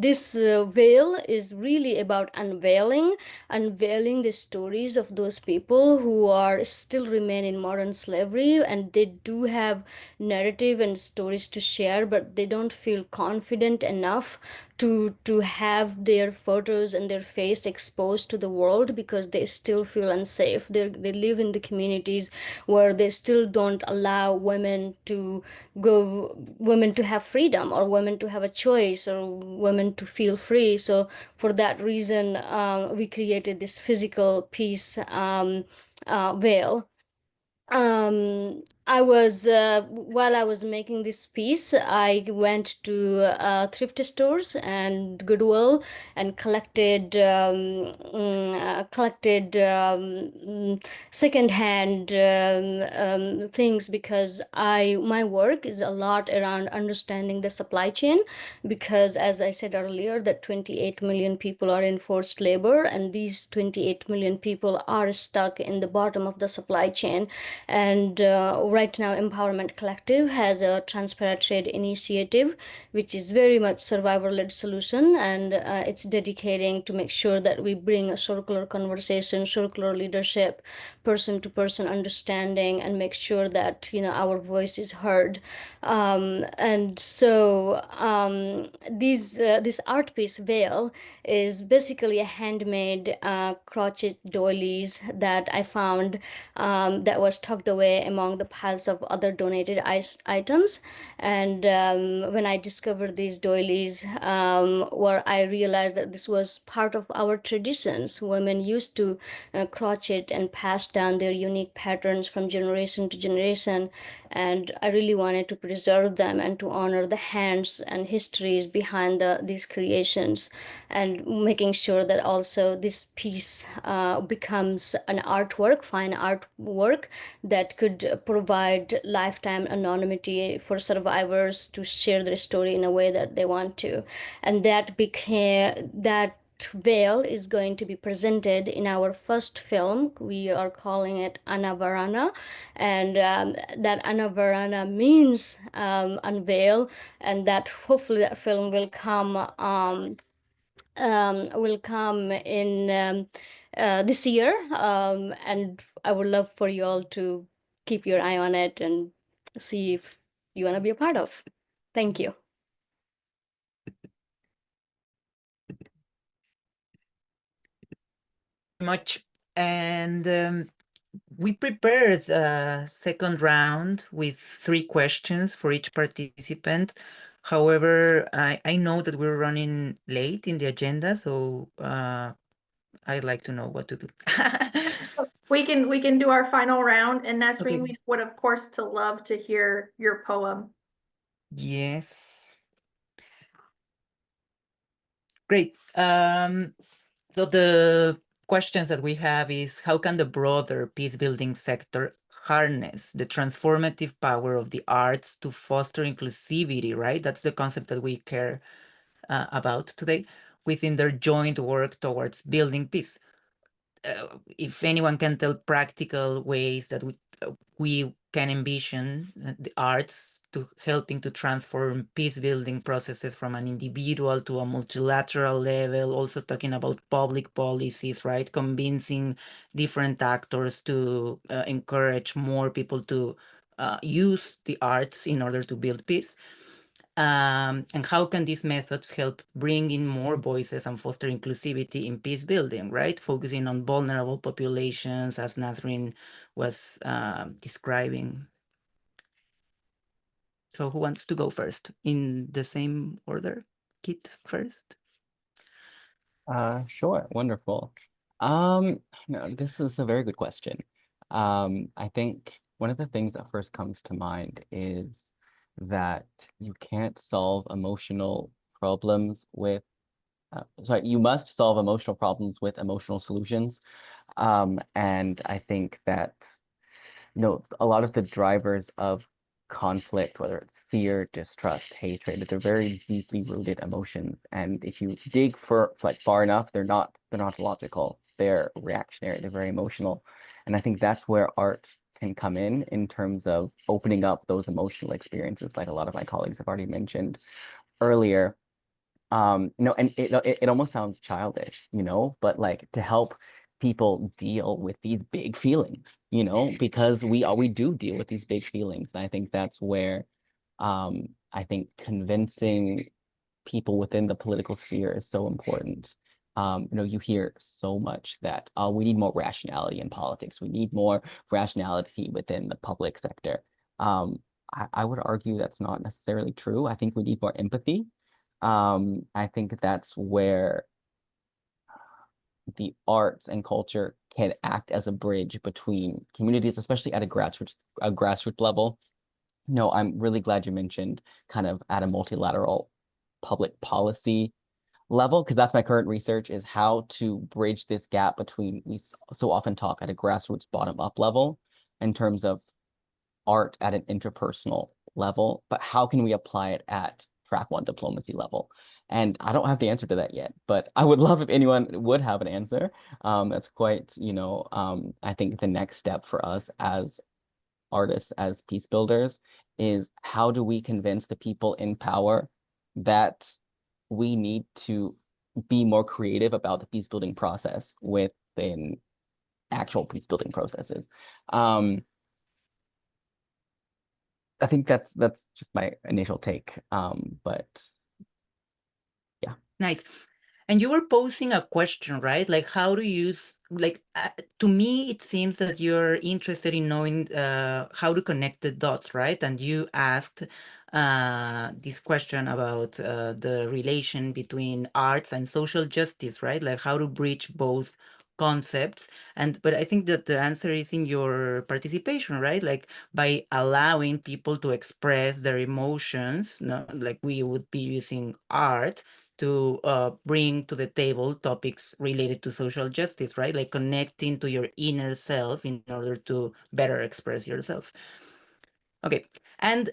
this veil is really about unveiling the stories of those people who are still remain in modern slavery, and they do have narrative and stories to share, but they don't feel confident enough to have their photos and their face exposed to the world because they still feel unsafe. They live in the communities where they still don't allow women to have freedom, or women to have a choice, or women to feel free. So for that reason, we created this physical piece veil. I was while I was making this piece, I went to thrift stores and Goodwill and collected secondhand things, because my work is a lot around understanding the supply chain, because as I said earlier, that 28 million people are in forced labor, and these 28 million people are stuck in the bottom of the supply chain. And right now, Empowerment Collective has a Transformative initiative, which is very much survivor-led solution, and it's dedicating to make sure that we bring a circular conversation, circular leadership, person-to-person understanding, and make sure that our voice is heard. And so this art piece veil is basically a handmade crochet doilies that I found that was tucked away among the piles of other donated items. And when I discovered these doilies, where I realized that this was part of our traditions. Women used to crochet and pass down their unique patterns from generation to generation. And I really wanted to preserve them and to honor the hands and histories behind these creations, and making sure that also this piece becomes an artwork, fine artwork that could provide lifetime anonymity for survivors to share their story in a way that they want to. And that veil is going to be presented in our first film. We are calling it Anavarana, and that Anavarana means unveil, and that hopefully that film will come in this year, and I would love for you all to keep your eye on it and see if you want to be a part of. Thank you. Much. And we prepared a second round with 3 questions for each participant. However, I know that we're running late in the agenda, so I'd like to know what to do. We can do our final round, and Nasreen, Okay. we would of course to love to hear your poem. Yes. Great. So the questions that we have is, how can the broader peace building sector harness the transformative power of the arts to foster inclusivity, right? That's the concept that we care about today within their joint work towards building peace. If anyone can tell practical ways that we can envision the arts to helping to transform peace building processes from an individual to a multilateral level, also talking about public policies, right? Convincing different actors to encourage more people to use the arts in order to build peace. And how can these methods help bring in more voices and foster inclusivity in peace building, right? Focusing on vulnerable populations, as Nasreen was describing. So who wants to go first in the same order? Kit first. Sure, wonderful. No, this is a very good question. I think one of the things that first comes to mind is that you can't solve emotional problems with, sorry, you must solve emotional problems with emotional solutions. And I think that, a lot of the drivers of conflict, whether it's fear, distrust, hatred, they're very deeply rooted emotions. And if you dig for like far enough, they're not logical. They're reactionary. They're very emotional. And I think that's where art can come in terms of opening up those emotional experiences, like a lot of my colleagues have already mentioned earlier. And it almost sounds childish, but like to help people deal with these big feelings, because we do deal with these big feelings. And I think that's where I think convincing people within the political sphere is so important. You hear so much that we need more rationality in politics. We need more rationality within the public sector. I would argue that's not necessarily true. I think we need more empathy. I think that's where the arts and culture can act as a bridge between communities, especially at a grassroots level. I'm really glad you mentioned kind of at a multilateral public policy level, because that's my current research, is how to bridge this gap between, we so often talk at a grassroots bottom-up level in terms of art at an interpersonal level, but how can we apply it at track 1 diplomacy level? And I don't have the answer to that yet, but I would love if anyone would have an answer. That's quite, I think the next step for us as artists, as peace builders, is how do we convince the people in power that we need to be more creative about the peace building process within actual peace building processes. I think that's just my initial take. But yeah. Nice. And you were posing a question, right? Like how to use, like, to me, it seems that you're interested in knowing how to connect the dots, right? And you asked this question about the relation between arts and social justice, right? Like how to bridge both concepts. But I think that the answer is in your participation, right? Like by allowing people to express their emotions, like we would be using art to bring to the table topics related to social justice, right? Like connecting to your inner self in order to better express yourself. Okay, and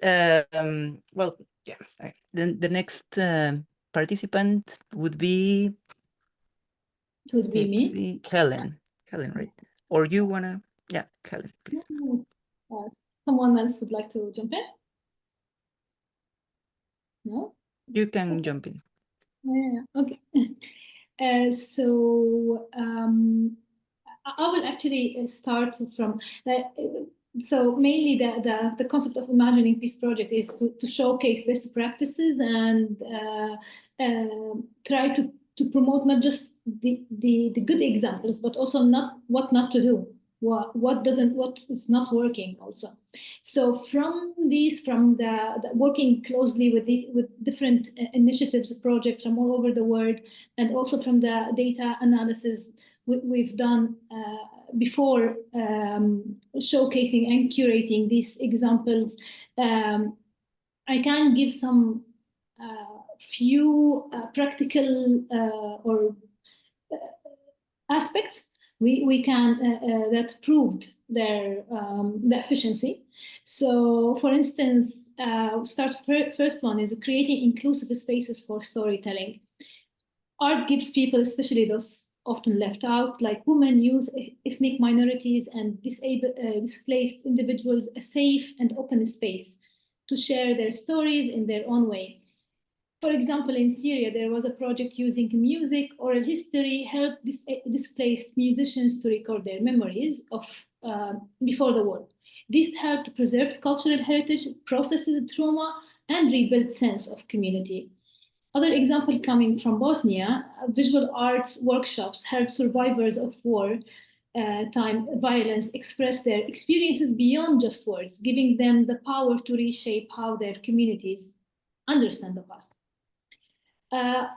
well, yeah, then the next participant would be, it would be me. see, Helen, right? Or you wanna, yeah, Helen, please. Someone else would like to jump in? No? You can jump in. Yeah, okay. So I will actually start from so mainly the concept of imagining peace project is to showcase best practices and try to promote not just the good examples, but also what not to do. what is not working also. So from the working closely with different initiatives, projects from all over the world, and also from the data analysis we've done before showcasing and curating these examples, I can give some few practical or aspects we can that proved their the efficiency. So, for instance, first one is creating inclusive spaces for storytelling. Art gives people, especially those often left out, like women, youth, ethnic minorities, and displaced individuals, a safe and open space to share their stories in their own way. For example, in Syria, there was a project using music, oral history, helped displaced musicians to record their memories of before the war. This helped preserve cultural heritage, processes trauma, and rebuild sense of community. Other example coming from Bosnia, visual arts workshops helped survivors of war time violence express their experiences beyond just words, giving them the power to reshape how their communities understand the past.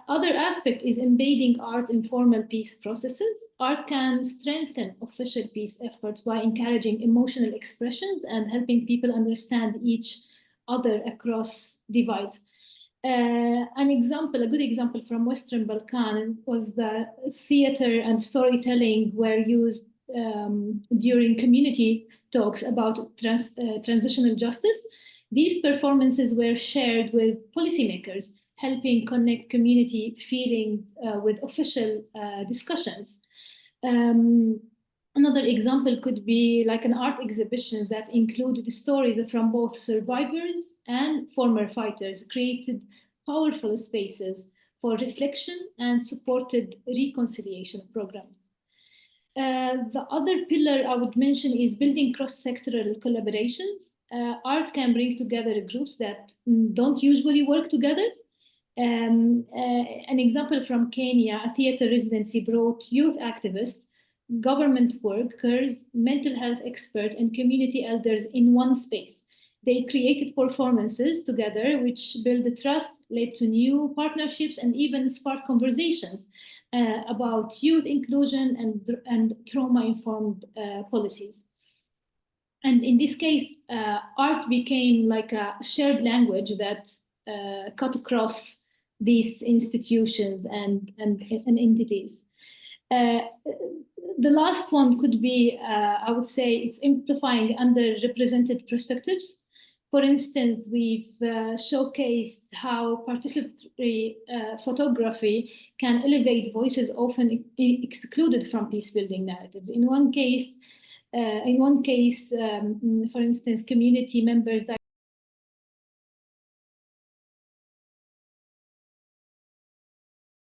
Other aspect is embedding art in formal peace processes. Art can strengthen official peace efforts by encouraging emotional expressions and helping people understand each other across divides. A good example from Western Balkans was the theater and storytelling were used during community talks about transitional justice. These performances were shared with policymakers, helping connect community feelings with official discussions. Another example could be like an art exhibition that included stories from both survivors and former fighters, created powerful spaces for reflection and supported reconciliation programs. The other pillar I would mention is building cross-sectoral collaborations. Art can bring together groups that don't usually work together. An example from Kenya, a theater residency brought youth activists, government workers, mental health experts, and community elders in one space. They created performances together, which built trust, led to new partnerships, and even sparked conversations about youth inclusion and trauma-informed policies. And in this case, art became like a shared language that cut across these institutions and entities. The last one could be, I would say, it's amplifying underrepresented perspectives. For instance, we've showcased how participatory photography can elevate voices often excluded from peacebuilding narratives. In one case, for instance, community members